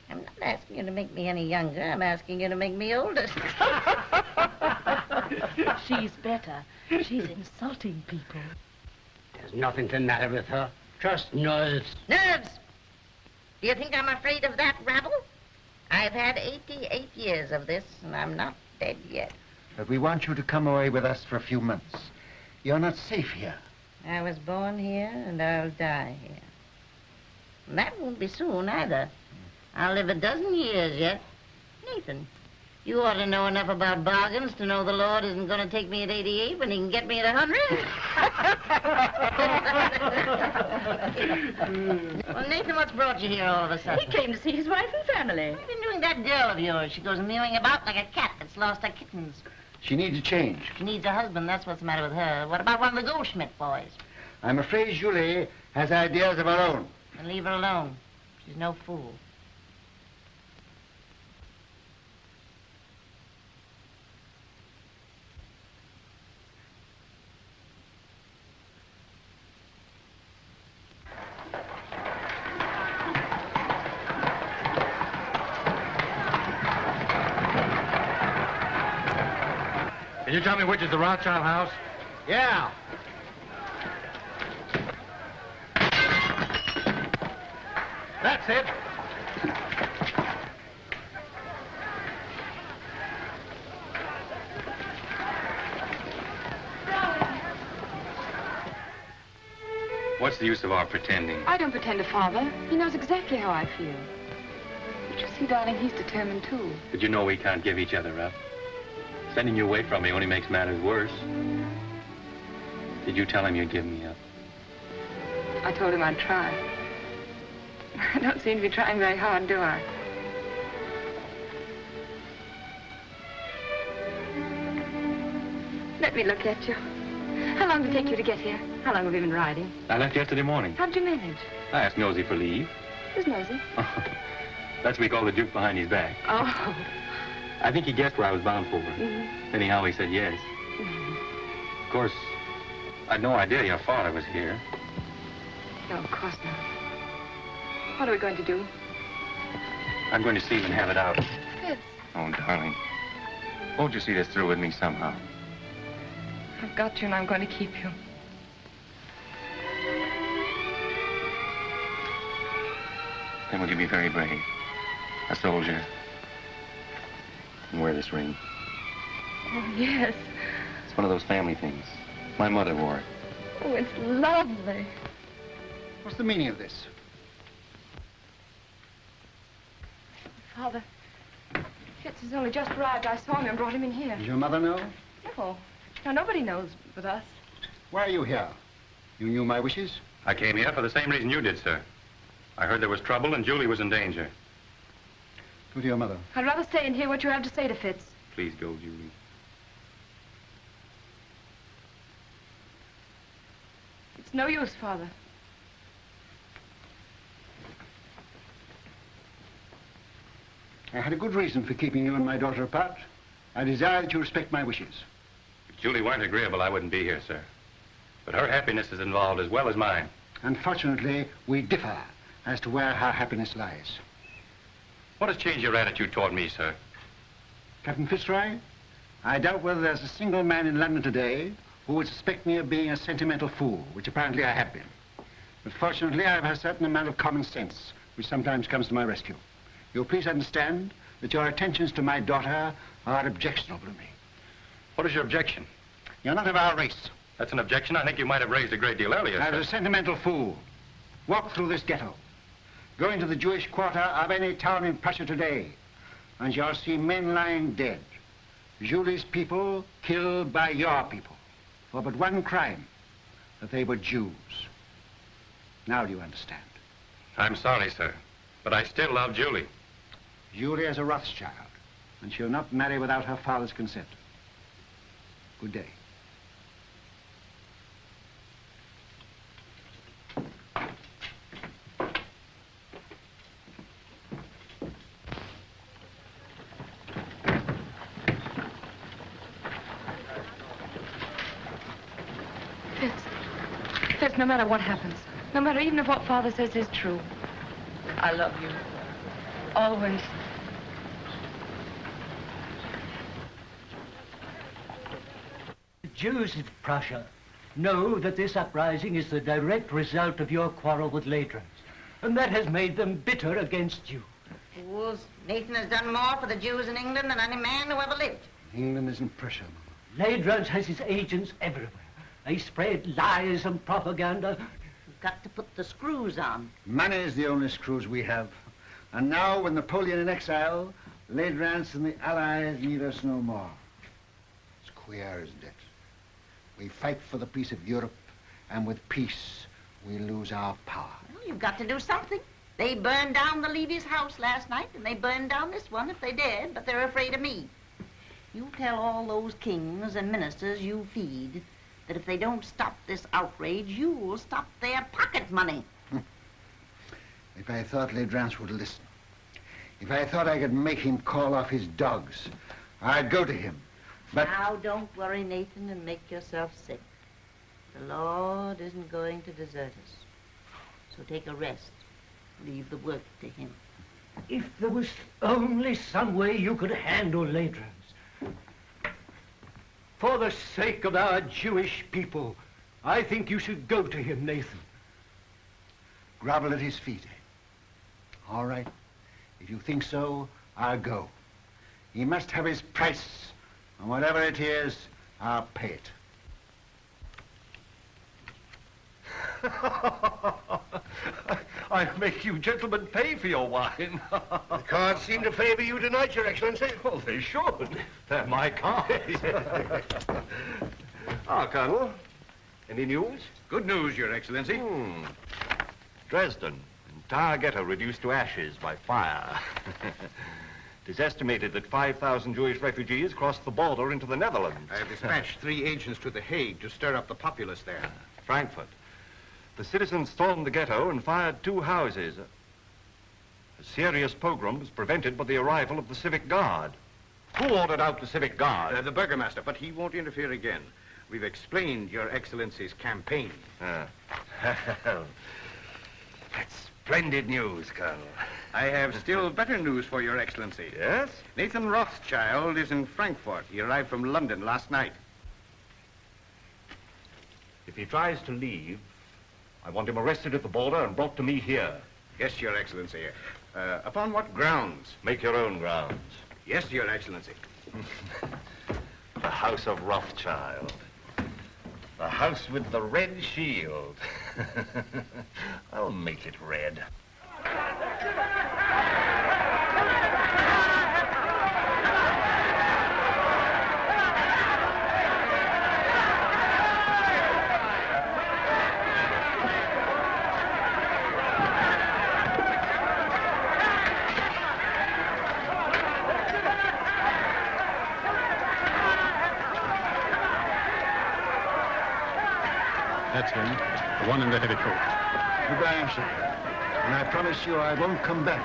I'm not asking you to make me any younger. I'm asking you to make me older. She's better. She's insulting people. There's nothing the matter with her. Just nerves. Nerves? Do you think I'm afraid of that rabble? I've had 88 years of this, and I'm not dead yet. But we want you to come away with us for a few months. You're not safe here. I was born here, and I'll die here. And that won't be soon, either. I'll live a dozen years yet. Nathan, you ought to know enough about bargains to know the Lord isn't going to take me at 88 when he can get me at 100. Well, Nathan, what's brought you here all of a sudden? He came to see his wife and family. What have you been doing that girl of yours? She goes mewing about like a cat that's lost her kittens. She needs a change. She needs a husband, that's what's the matter with her. What about one of the Goldschmidt boys? I'm afraid Julie has ideas of her own. Then leave her alone. She's no fool. you tell me which is the Rothschild house? Yeah. That's it. What's the use of our pretending? I don't pretend to Father. He knows exactly how I feel. But you see, darling, he's determined, too. But you know we can't give each other up. Sending you away from me only makes matters worse. Did you tell him you'd give me up? I told him I'd try. I don't seem to be trying very hard, do I? Let me look at you. How long did it take you to get here? How long have you been riding? I left yesterday morning. How'd you manage? I asked Nosy for leave. Who's Nosy? That's what we call the Duke behind his back. Oh. I think he guessed where I was bound for. Anyhow, he said yes. Of course, I'd no idea your father was here. No, of course not. What are we going to do? I'm going to see him and have it out. Fitz. Oh, darling. Won't you see this through with me somehow? I've got you and I'm going to keep you. Then will you be very brave? A soldier. And wear this ring. Oh, yes. It's one of those family things. My mother wore it. Oh, it's lovely. What's the meaning of this? Father, Fitz has only just arrived. I saw him and brought him in here. Does your mother know? No. No, nobody knows but us. Why are you here? You knew my wishes? I came here for the same reason you did, sir. I heard there was trouble and Julie was in danger. Go to your mother. I'd rather stay and hear what you have to say to Fitz. Please go, Julie. It's no use, Father. I had a good reason for keeping you and my daughter apart. I desire that you respect my wishes. If Julie weren't agreeable, I wouldn't be here, sir. But her happiness is involved as well as mine. Unfortunately, we differ as to where her happiness lies. What has changed your attitude toward me, sir? Captain Fitzroy, I doubt whether there's a single man in London today who would suspect me of being a sentimental fool, which apparently I have been. But fortunately, I have a certain amount of common sense, which sometimes comes to my rescue. You'll please understand that your attentions to my daughter are objectionable to me. What is your objection? You're not of our race. That's an objection I think you might have raised a great deal earlier, As sir. a sentimental fool, walk through this ghetto. Go into the Jewish quarter of any town in Prussia today, and you'll see men lying dead. Julie's people killed by your people for but one crime, that they were Jews. Now do you understand? I'm sorry, sir, but I still love Julie. Julie is a Rothschild, and she'll not marry without her father's consent. Good day. Fitz, no matter what happens, no matter even if what Father says is true, I love you. Always. The Jews of Prussia know that this uprising is the direct result of your quarrel with Ladrans, and that has made them bitter against you. Fools, Nathan has done more for the Jews in England than any man who ever lived. England isn't Prussia, Mama. Ladrans has his agents everywhere. They spread lies and propaganda. You've got to put the screws on. Money is the only screws we have. And now, with Napoleon in exile, Ladrans and the Allies need us no more. It's queer, isn't it? We fight for the peace of Europe, and with peace, we lose our power. Well, you've got to do something. They burned down the Levy's house last night, and they burned down this one if they dared, but they're afraid of me. You tell all those kings and ministers you feed that if they don't stop this outrage, you'll stop their pocket money. If I thought Ladrans would listen, if I thought I could make him call off his dogs, I'd go to him. But now, don't worry, Nathan, and make yourself sick. The Lord isn't going to desert us. So take a rest. Leave the work to him. If there was only some way you could handle Ladrans. For the sake of our Jewish people, I think you should go to him, Nathan. Grovel at his feet. All right. If you think so, I'll go. He must have his price. And whatever it is, I'll pay it. I'll make you gentlemen pay for your wine. The cards seem to favor you tonight, Your Excellency. Well, they should. They're my cards. Colonel, any news? Good news, Your Excellency. Dresden, entire ghetto reduced to ashes by fire. It is estimated that 5,000 Jewish refugees crossed the border into the Netherlands. I have dispatched 3 agents to The Hague to stir up the populace there. Frankfurt. The citizens stormed the ghetto and fired 2 houses. A serious pogrom was prevented by the arrival of the Civic Guard. Who ordered out the Civic Guard? The Burgomaster, but he won't interfere again. We've explained Your Excellency's campaign. That's splendid news, Colonel. I have still better news for Your Excellency. Yes? Nathan Rothschild is in Frankfurt. He arrived from London last night. If he tries to leave, I want him arrested at the border and brought to me here. Yes, Your Excellency. Upon what grounds? Make your own grounds. Yes, Your Excellency. The House of Rothschild. The house with the red shield. I'll make it red. That's him, the one in the heavy coat. Goodbye, sir. And I promise you I won't come back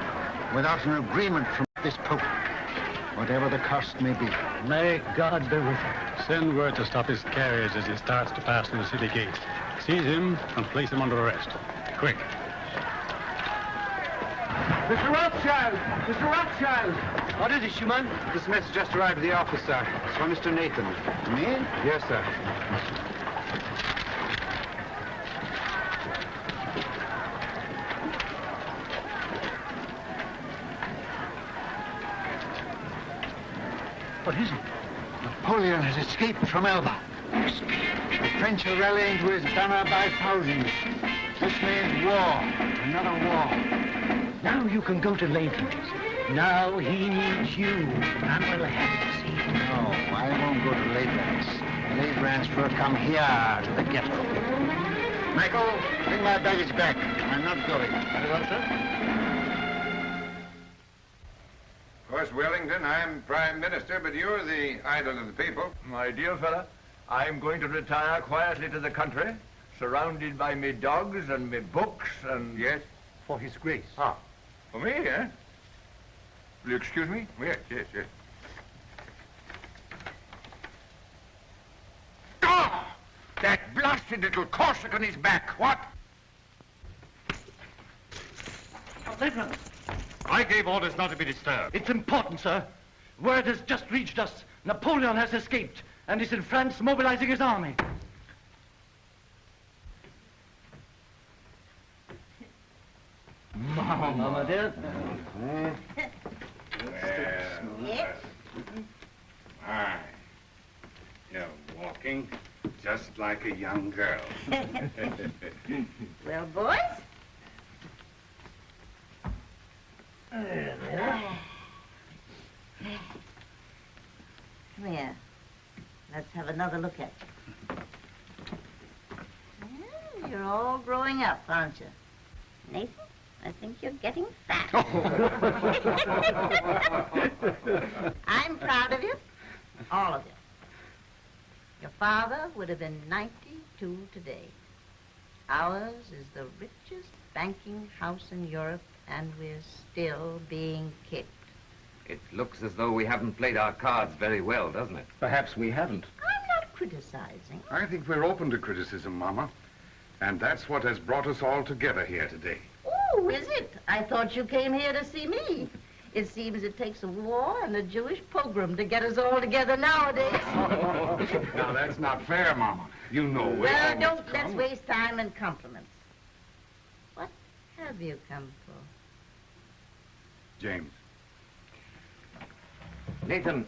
without an agreement from this Pope, whatever the cost may be. May God be with him. Send word to stop his carriage as he starts to pass through the city gate. Seize him and place him under arrest. Quick. Mr. Rothschild! Mr. Rothschild! What is it, Schumann? This message just arrived at the office, sir. It's from Mr. Nathan. Me? Yes, sir. What is it? Napoleon has escaped from Elba. The French are rallying to his banner by thousands. This means war. Another war. Now you can go to Leibnitz. Now he needs you, and we'll have to see. No, I won't go to Leibnitz. Leibnitz will come here to the ghetto. Michael, bring my baggage back. I'm not going. Very well, sir. Of course, Wellington, I'm Prime Minister, but you're the idol of the people. My dear fella, I'm going to retire quietly to the country, surrounded by me dogs and me books and... Yes? For His Grace. Ah, for me, eh? Will you excuse me? Yes, yes, yes. Ah! That blasted little Corsican is back, what? Lieutenant. I gave orders not to be disturbed. It's important, sir. Word has just reached us. Napoleon has escaped and is in France mobilizing his army. Mama, dear. Yes? My, you're walking just like a young girl. Well, boys? Come here. Let's have another look at you. Well, you're all growing up, aren't you? Nathan, I think you're getting fat. I'm proud of you. All of you. Your father would have been 92 today. Ours is the richest banking house in Europe, and we're still being kicked. It looks as though we haven't played our cards very well, doesn't it? Perhaps we haven't. I'm not criticizing. I think we're open to criticism, Mama. And that's what has brought us all together here today. Oh, is it? I thought you came here to see me. It seems it takes a war and a Jewish pogrom to get us all together nowadays. Now, that's not fair, Mama. You know we Well, almost let's come. waste time in compliments. What have you come for? James. Nathan,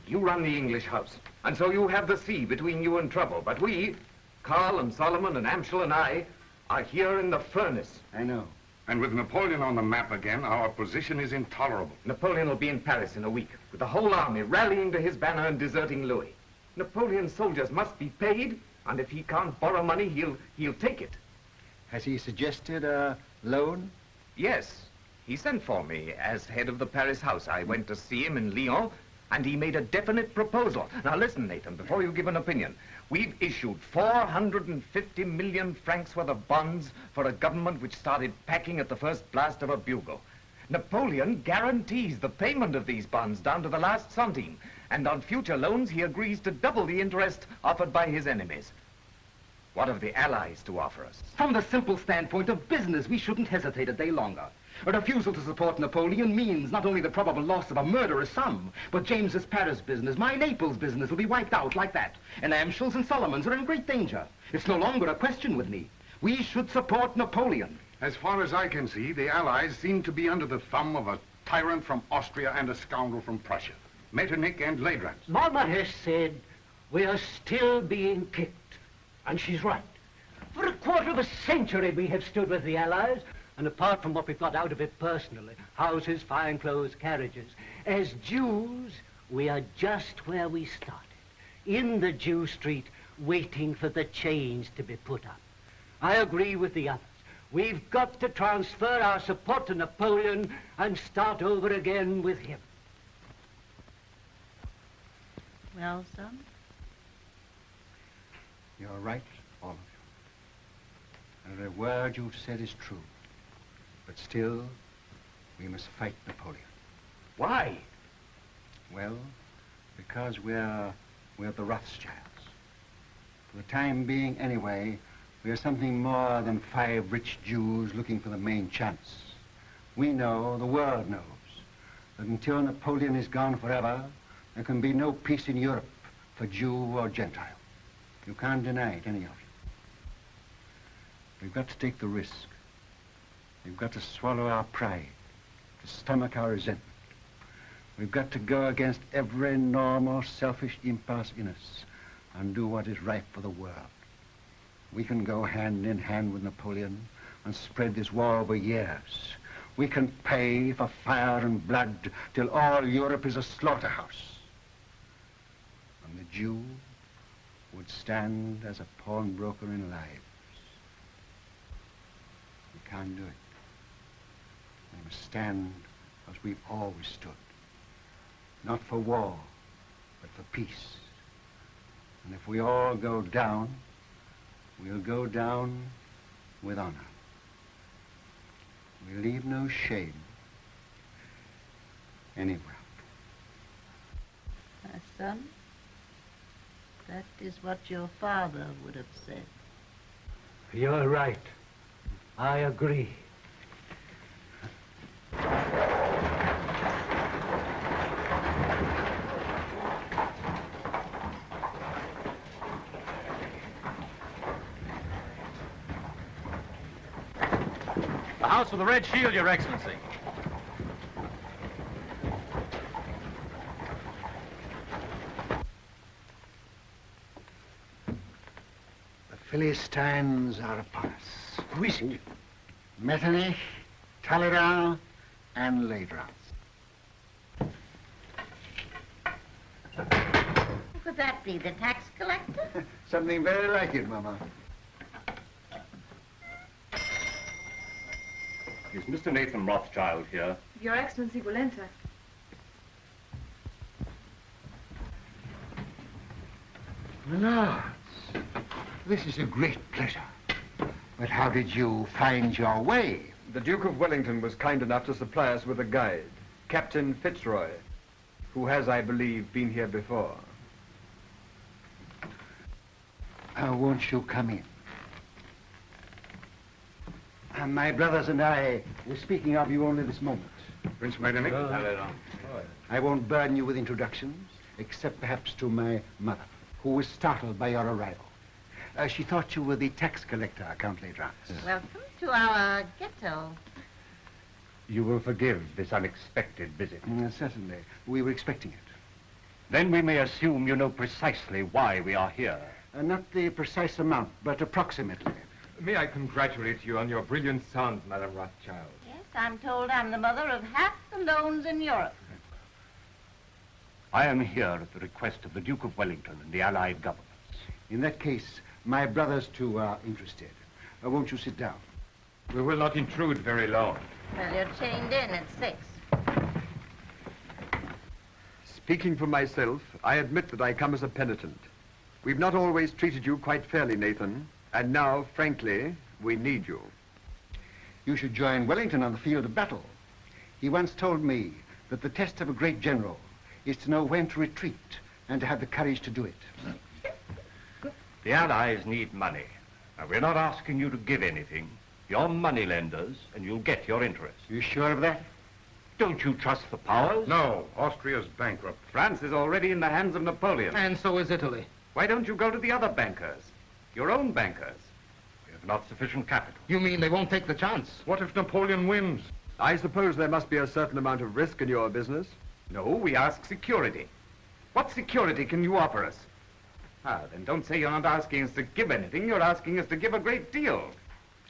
you run the English house, and so you have the sea between you and trouble. But we, Carl and Solomon and Amschel and I, are here in the furnace. I know. And with Napoleon on the map again, our position is intolerable. Napoleon will be in Paris in a week, with the whole army rallying to his banner and deserting Louis. Napoleon's soldiers must be paid, and if he can't borrow money, he'll take it. Has he suggested a loan? Yes. He sent for me as head of the Paris house. I went to see him in Lyon, and he made a definite proposal. Now listen, Nathan, before you give an opinion. We've issued 450 million francs worth of bonds for a government which started packing at the first blast of a bugle. Napoleon guarantees the payment of these bonds down to the last centime, and on future loans he agrees to double the interest offered by his enemies. What have the Allies to offer us? From the simple standpoint of business, we shouldn't hesitate a day longer. A refusal to support Napoleon means not only the probable loss of a murderous sum, but James's Paris business, my Naples business, will be wiped out like that. And Amschel's and Solomon's are in great danger. It's no longer a question with me. We should support Napoleon. As far as I can see, the Allies seem to be under the thumb of a tyrant from Austria and a scoundrel from Prussia. Metternich and Leidrans. Mama has said we are still being kicked. And she's right. For a quarter of a century we have stood with the Allies, and apart from what we've got out of it personally, houses, fine clothes, carriages, as Jews, we are just where we started, in the Jew street, waiting for the chains to be put up. I agree with the others. We've got to transfer our support to Napoleon and start over again with him. Well, son? You're right, all of you. Every word you've said is true. But still, we must fight Napoleon. Why? Well, because we're the Rothschilds. For the time being, anyway, we are something more than 5 rich Jews looking for the main chance. We know, the world knows, that until Napoleon is gone forever, there can be no peace in Europe for Jew or Gentile. You can't deny it, any of you. We've got to take the risk. We've got to swallow our pride, to stomach our resentment. We've got to go against every normal, selfish impulse in us and do what is right for the world. We can go hand in hand with Napoleon and spread this war over years. We can pay for fire and blood till all Europe is a slaughterhouse. And the Jew would stand as a pawnbroker in lives. We can't do it. We must stand as we've always stood. Not for war, but for peace. And if we all go down, we'll go down with honor. We leave no shame anywhere. My son, that is what your father would have said. You're right. I agree. The House with the Red Shield, Your Excellency. The Philistines are upon us. Who is it? Metternich, Talleyrand, and Leidrans. Who could that be, the tax collector? Something very like it, Mama. Is Mr. Nathan Rothschild here? Your Excellency will enter. Lords, this is a great pleasure. But how did you find your way? The Duke of Wellington was kind enough to supply us with a guide, Captain Fitzroy, who has, I believe, been here before. Won't you come in? My brothers and I were speaking of you only this moment. Prince Metternich. I won't burden you with introductions, except perhaps to my mother, who was startled by your arrival. She thought you were the tax collector, Count L'Aidrance. Welcome to our ghetto. You will forgive this unexpected visit. Certainly. We were expecting it. Then we may assume you know precisely why we are here. Not the precise amount, but approximately. May I congratulate you on your brilliant son, Madame Rothschild? Yes, I'm told I'm the mother of half the loans in Europe. I am here at the request of the Duke of Wellington and the Allied governments. In that case, my brothers too are interested. Won't you sit down? We will not intrude very long. Well, you're chained in at 6. Speaking for myself, I admit that I come as a penitent. We've not always treated you quite fairly, Nathan. And now, frankly, we need you. You should join Wellington on the field of battle. He once told me that the test of a great general is to know when to retreat and to have the courage to do it. The Allies need money. Now, we're not asking you to give anything. You're money lenders, and you'll get your interest. You sure of that? Don't you trust the powers? No, Austria's bankrupt. France is already in the hands of Napoleon. And so is Italy. Why don't you go to the other bankers? Your own bankers. We have not sufficient capital. You mean they won't take the chance? What if Napoleon wins? I suppose there must be a certain amount of risk in your business. No, we ask security. What security can you offer us? Then don't say you're not asking us to give anything. You're asking us to give a great deal.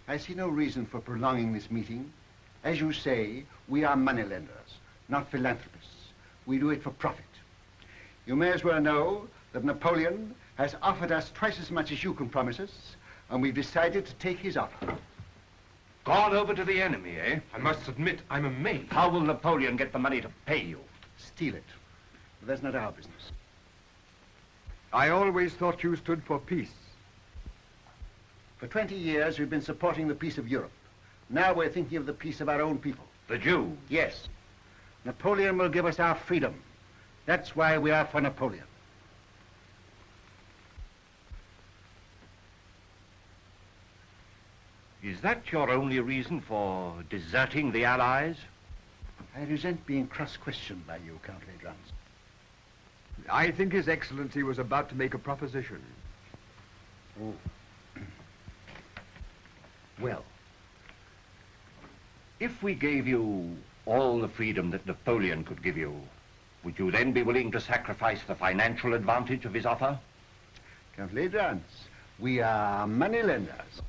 I see no reason for prolonging this meeting. As you say, we are moneylenders, not philanthropists. We do it for profit. You may as well know that Napoleon has offered us twice as much as you can promise us, and we've decided to take his offer. Gone over to the enemy, eh? I must admit, I'm amazed. How will Napoleon get the money to pay you? Steal it. But that's not our business. I always thought you stood for peace. For 20 years, we've been supporting the peace of Europe. Now we're thinking of the peace of our own people. The Jew? Yes. Napoleon will give us our freedom. That's why we are for Napoleon. Is that your only reason for deserting the Allies? I resent being cross-questioned by you, Count L'Aidrance. I think His Excellency was about to make a proposition. Oh. Well, if we gave you all the freedom that Napoleon could give you, would you then be willing to sacrifice the financial advantage of his offer? Count L'Aidrance, we are moneylenders.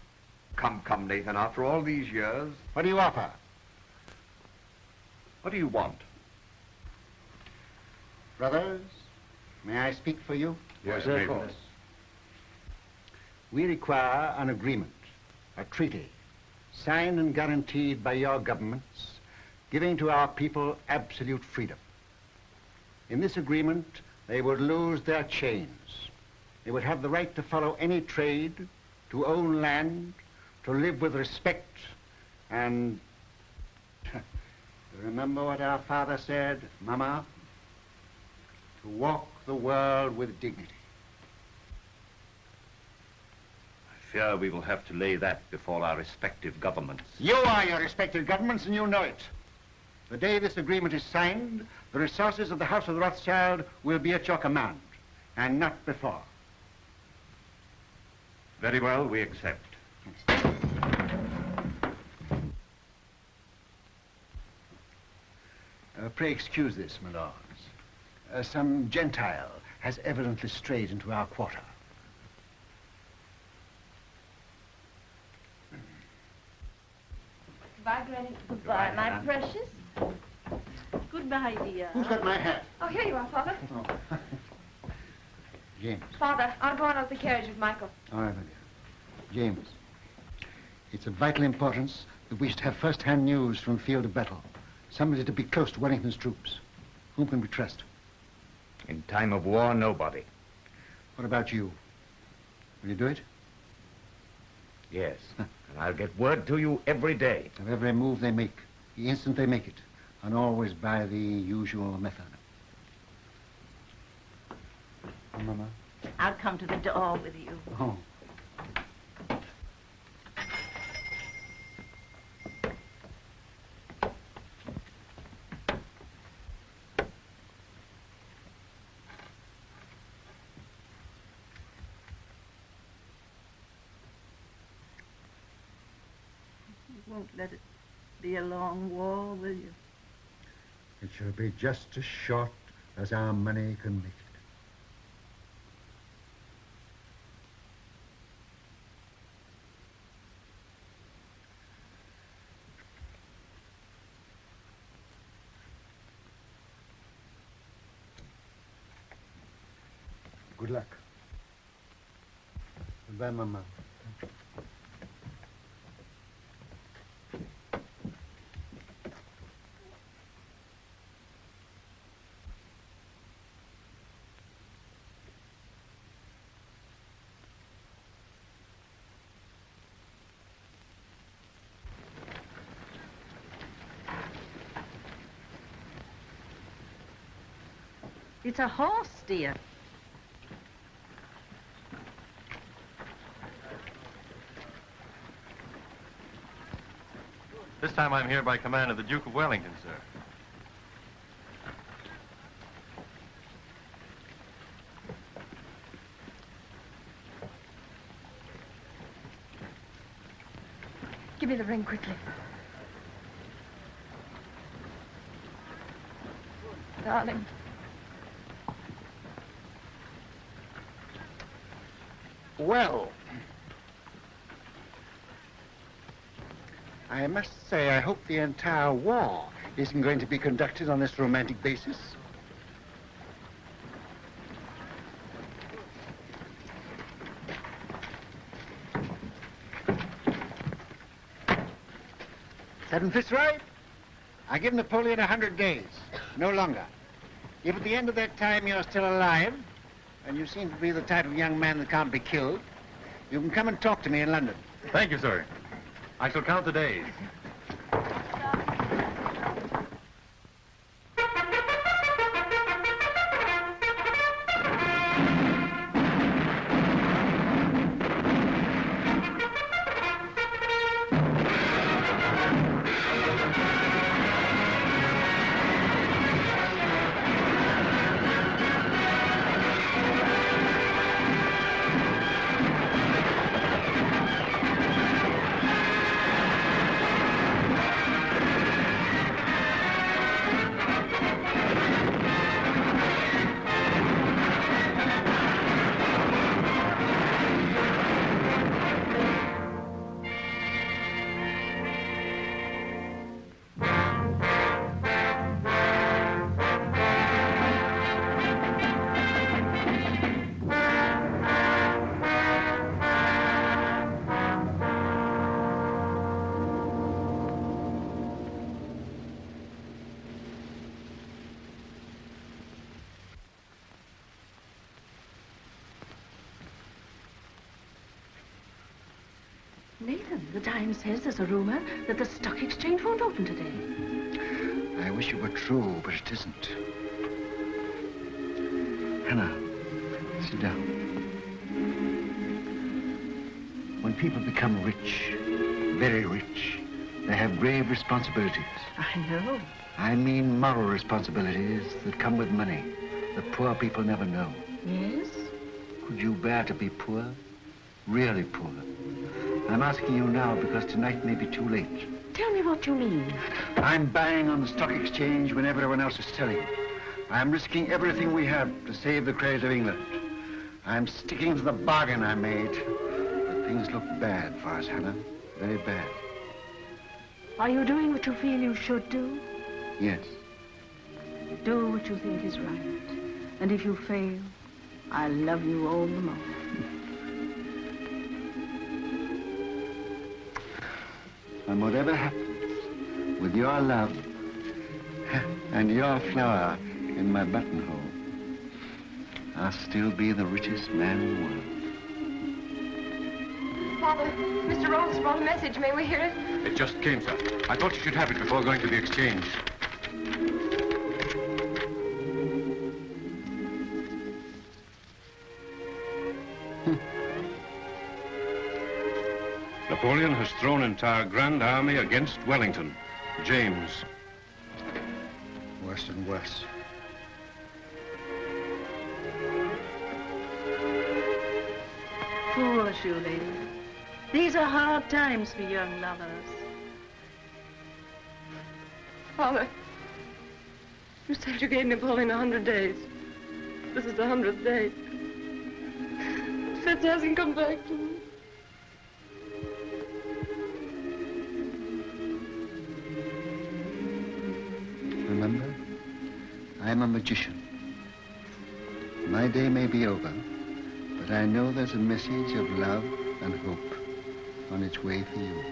Come, Nathan, after all these years... What do you offer? What do you want? Brothers, may I speak for you? Yes, of course. We require an agreement, a treaty, signed and guaranteed by your governments, giving to our people absolute freedom. In this agreement, they would lose their chains. They would have the right to follow any trade, to own land, to live with respect, and remember what our father said, Mama? To walk the world with dignity. I fear we will have to lay that before our respective governments. You are your respective governments, and you know it. The day this agreement is signed, the resources of the House of Rothschild will be at your command, and not before. Very well, we accept. Pray excuse this, my lords. Some Gentile has evidently strayed into our quarter. Goodbye, Granny. Goodbye, my precious. Goodbye, dear. Who's got my hat? Oh, here you are, Father. Oh. James. Father, I'll go on out the carriage with Michael. All right, my dear. James, it's of vital importance that we should have first-hand news from the field of battle. Somebody to be close to Wellington's troops. Whom can we trust? In time of war, nobody. What about you? Will you do it? Yes. And I'll get word to you every day. Of every move they make, the instant they make it, and always by the usual method. Oh, Mama. I'll come to the door with you. Oh. won't let it be a long war, will you? It shall be just as short as our money can make it. Good luck. Goodbye, Mama. It's a horse, dear. This time I'm here by command of the Duke of Wellington, sir. Give me the ring quickly. Darling. Well, I must say I hope the entire war isn't going to be conducted on this romantic basis. Seven Fitzroy, I give Napoleon 100 days, no longer. If at the end of that time you're still alive, and you seem to be the type of young man that can't be killed, you can come and talk to me in London. Thank you, sir. I shall count the days. Nathan, the Times says there's a rumor that the stock exchange won't open today. I wish it were true, but it isn't. Hannah, sit down. When people become rich, very rich, they have grave responsibilities. I know. I mean moral responsibilities that come with money, that poor people never know. Yes? Could you bear to be poor? Really poor? I'm asking you now because tonight may be too late. Tell me what you mean. I'm buying on the stock exchange when everyone else is selling. I'm risking everything we have to save the credit of England. I'm sticking to the bargain I made. But things look bad for us, Hannah. Very bad. Are you doing what you feel you should do? Yes. Do what you think is right. And if you fail, I'll love you all the more. And whatever happens, with your love and your flower in my buttonhole, I'll still be the richest man in the world. Father, Mr. Rhodes brought a message. May we hear it? It just came, sir. I thought you should have it before going to the exchange. Napoleon has thrown entire grand army against Wellington. James. Worse and worse. Foolish you, lady. These are hard times for young lovers. Father, you said you gave Napoleon 100 days. This is the 100th day. Fitz hasn't come back to me. Remember, I am a magician. My day may be over, but I know there's a message of love and hope on its way for you.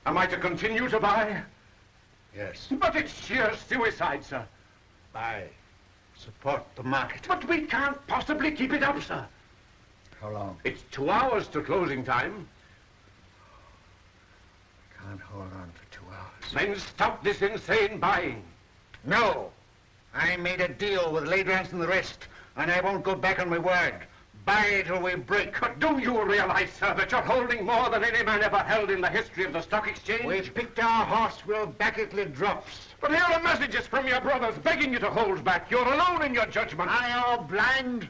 Am I to continue to buy? Yes. But it's sheer suicide, sir. Buy. Support the market. But we can't possibly keep it up, sir. How long? It's 2 hours to closing time. Can't hold on for 2 hours. Then stop this insane buying. No. I made a deal with Ladrans and the rest, and I won't go back on my word. Buy till we break. But do you realize, sir, that you're holding more than any man ever held in the history of the stock exchange? We've picked our horse, we'll back it till it drops. But here are messages from your brothers begging you to hold back. You're alone in your judgment. Are you blind?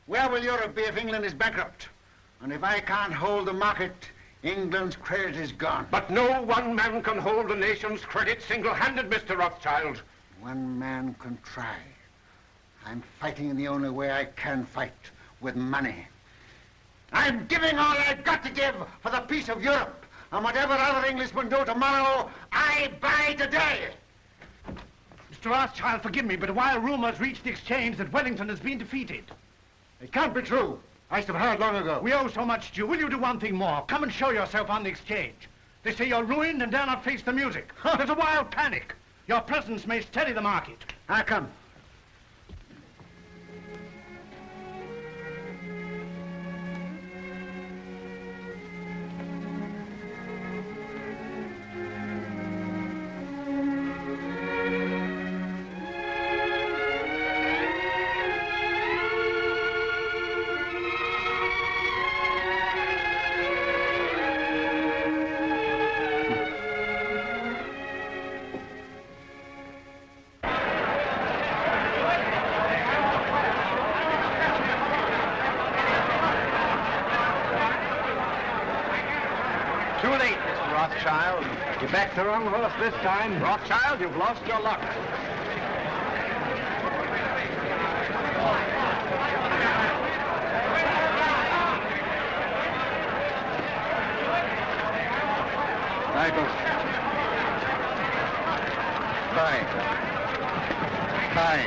Where will Europe be if England is bankrupt? And if I can't hold the market, England's credit is gone. But no one man can hold a nation's credit single-handed, Mr. Rothschild. One man can try. I'm fighting in the only way I can fight, with money. I'm giving all I've got to give for the peace of Europe. And whatever other Englishmen do tomorrow, I buy today. Mr. Rothschild, forgive me, but while rumors reach the exchange that Wellington has been defeated. It can't be true. I should have heard long ago. We owe so much to you. Will you do one thing more? Come and show yourself on the exchange. They say you're ruined and dare not face the music. There's a wild panic. Your presence may steady the market. I'll come. Too late, Mr. Rothschild. You backed the wrong horse this time. Rothschild, you've lost your luck. Michael. Buy.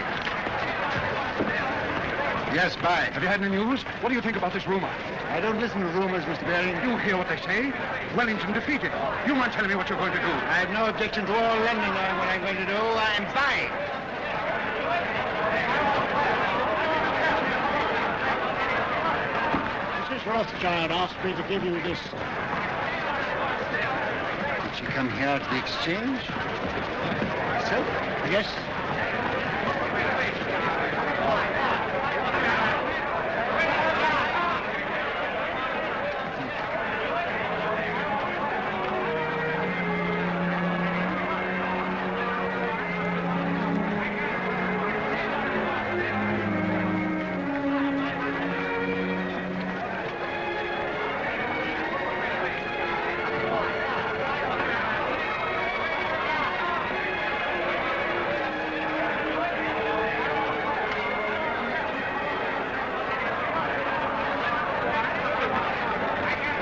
Yes, buy. Have you had any news? What do you think about this rumor? I don't listen to rumors, Mr. Baring. You hear what they say? Wellington defeated. You mind telling me what you're going to do? I have no objection to all London knowing what I'm going to do. I'm buying. Mrs. Rothschild asked me to give you this. Did she come here to the exchange? So? Yes.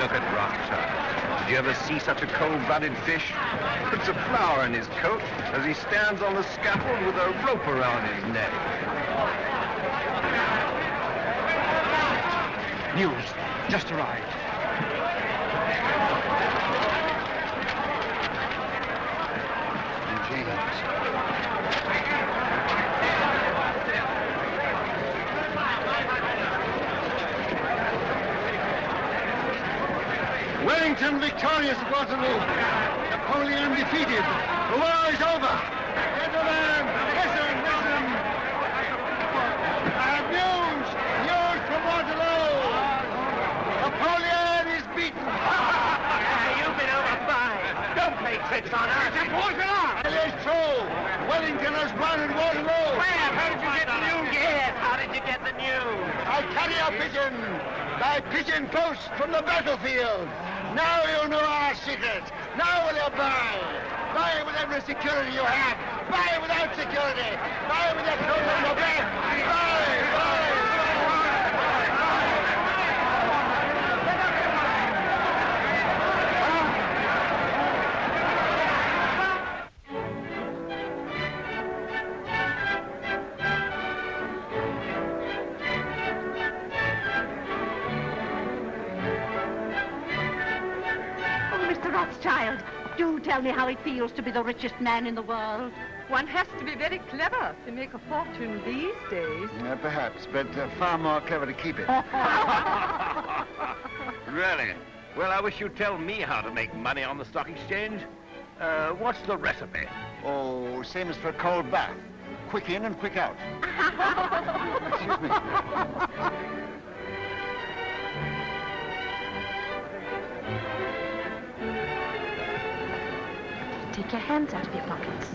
Look at Rothschild. Did you ever see such a cold-blooded fish? Puts a flower in his coat as he stands on the scaffold with a rope around his neck. News. Just arrived. Britain victorious at Waterloo. Napoleon defeated. The war is over. Gentlemen, listen. I have news from Waterloo. Napoleon is beaten. You've been overfired. Don't play tricks on us. It is true. Wellington has won at Waterloo. Where? How did you get the news? Yes, how did you get the news? I carry a pigeon. By pigeon post from the battlefield. Now you know our secret. Now will you buy? Buy with every security you have. Buy without security. Buy with your clothes on your back. Buy. Rothschild, do tell me how it feels to be the richest man in the world. One has to be very clever to make a fortune these days. Perhaps, but far more clever to keep it. Really? Well, I wish you'd tell me how to make money on the stock exchange. What's the recipe? Oh, same as for a cold bath. Quick in and quick out. Excuse me. Take your hands out of your pockets.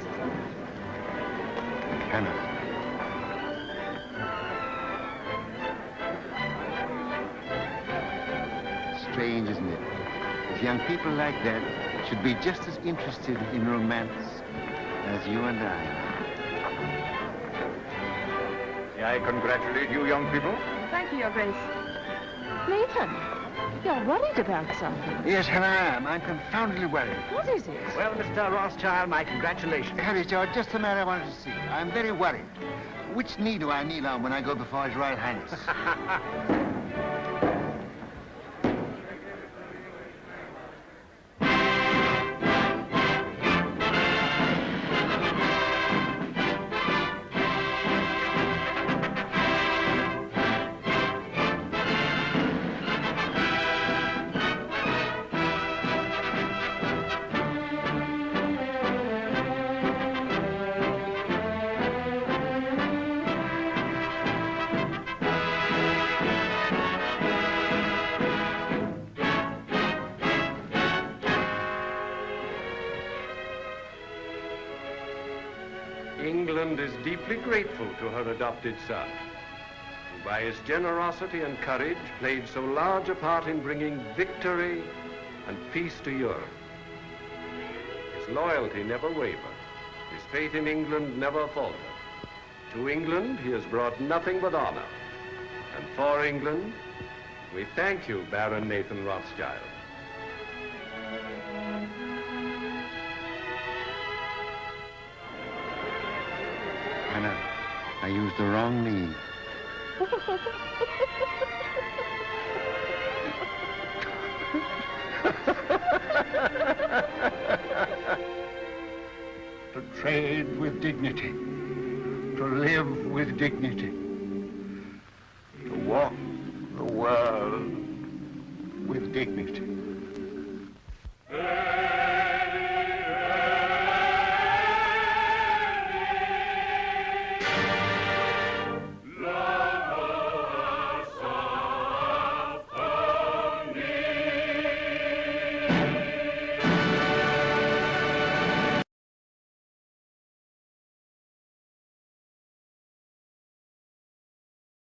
Hannah. Strange, isn't it? That young people like that should be just as interested in romance as you and I. May I congratulate you, young people? Thank you, Your Grace. Nathan, you're worried about something. Yes, Hannah, I am. I'm confoundedly worried. What is it? Well, Mr. Rothschild, my congratulations. Harry, George, just the man I wanted to see. I'm very worried. Which knee do I kneel on when I go before His Royal Highness? England is deeply grateful to her adopted son, who by his generosity and courage played so large a part in bringing victory and peace to Europe. His loyalty never wavered. His faith in England never faltered. To England, he has brought nothing but honor. And for England, we thank you, Baron Nathan Rothschild. Hannah, I used the wrong knee. To trade with dignity, to live with dignity, to walk the world with dignity.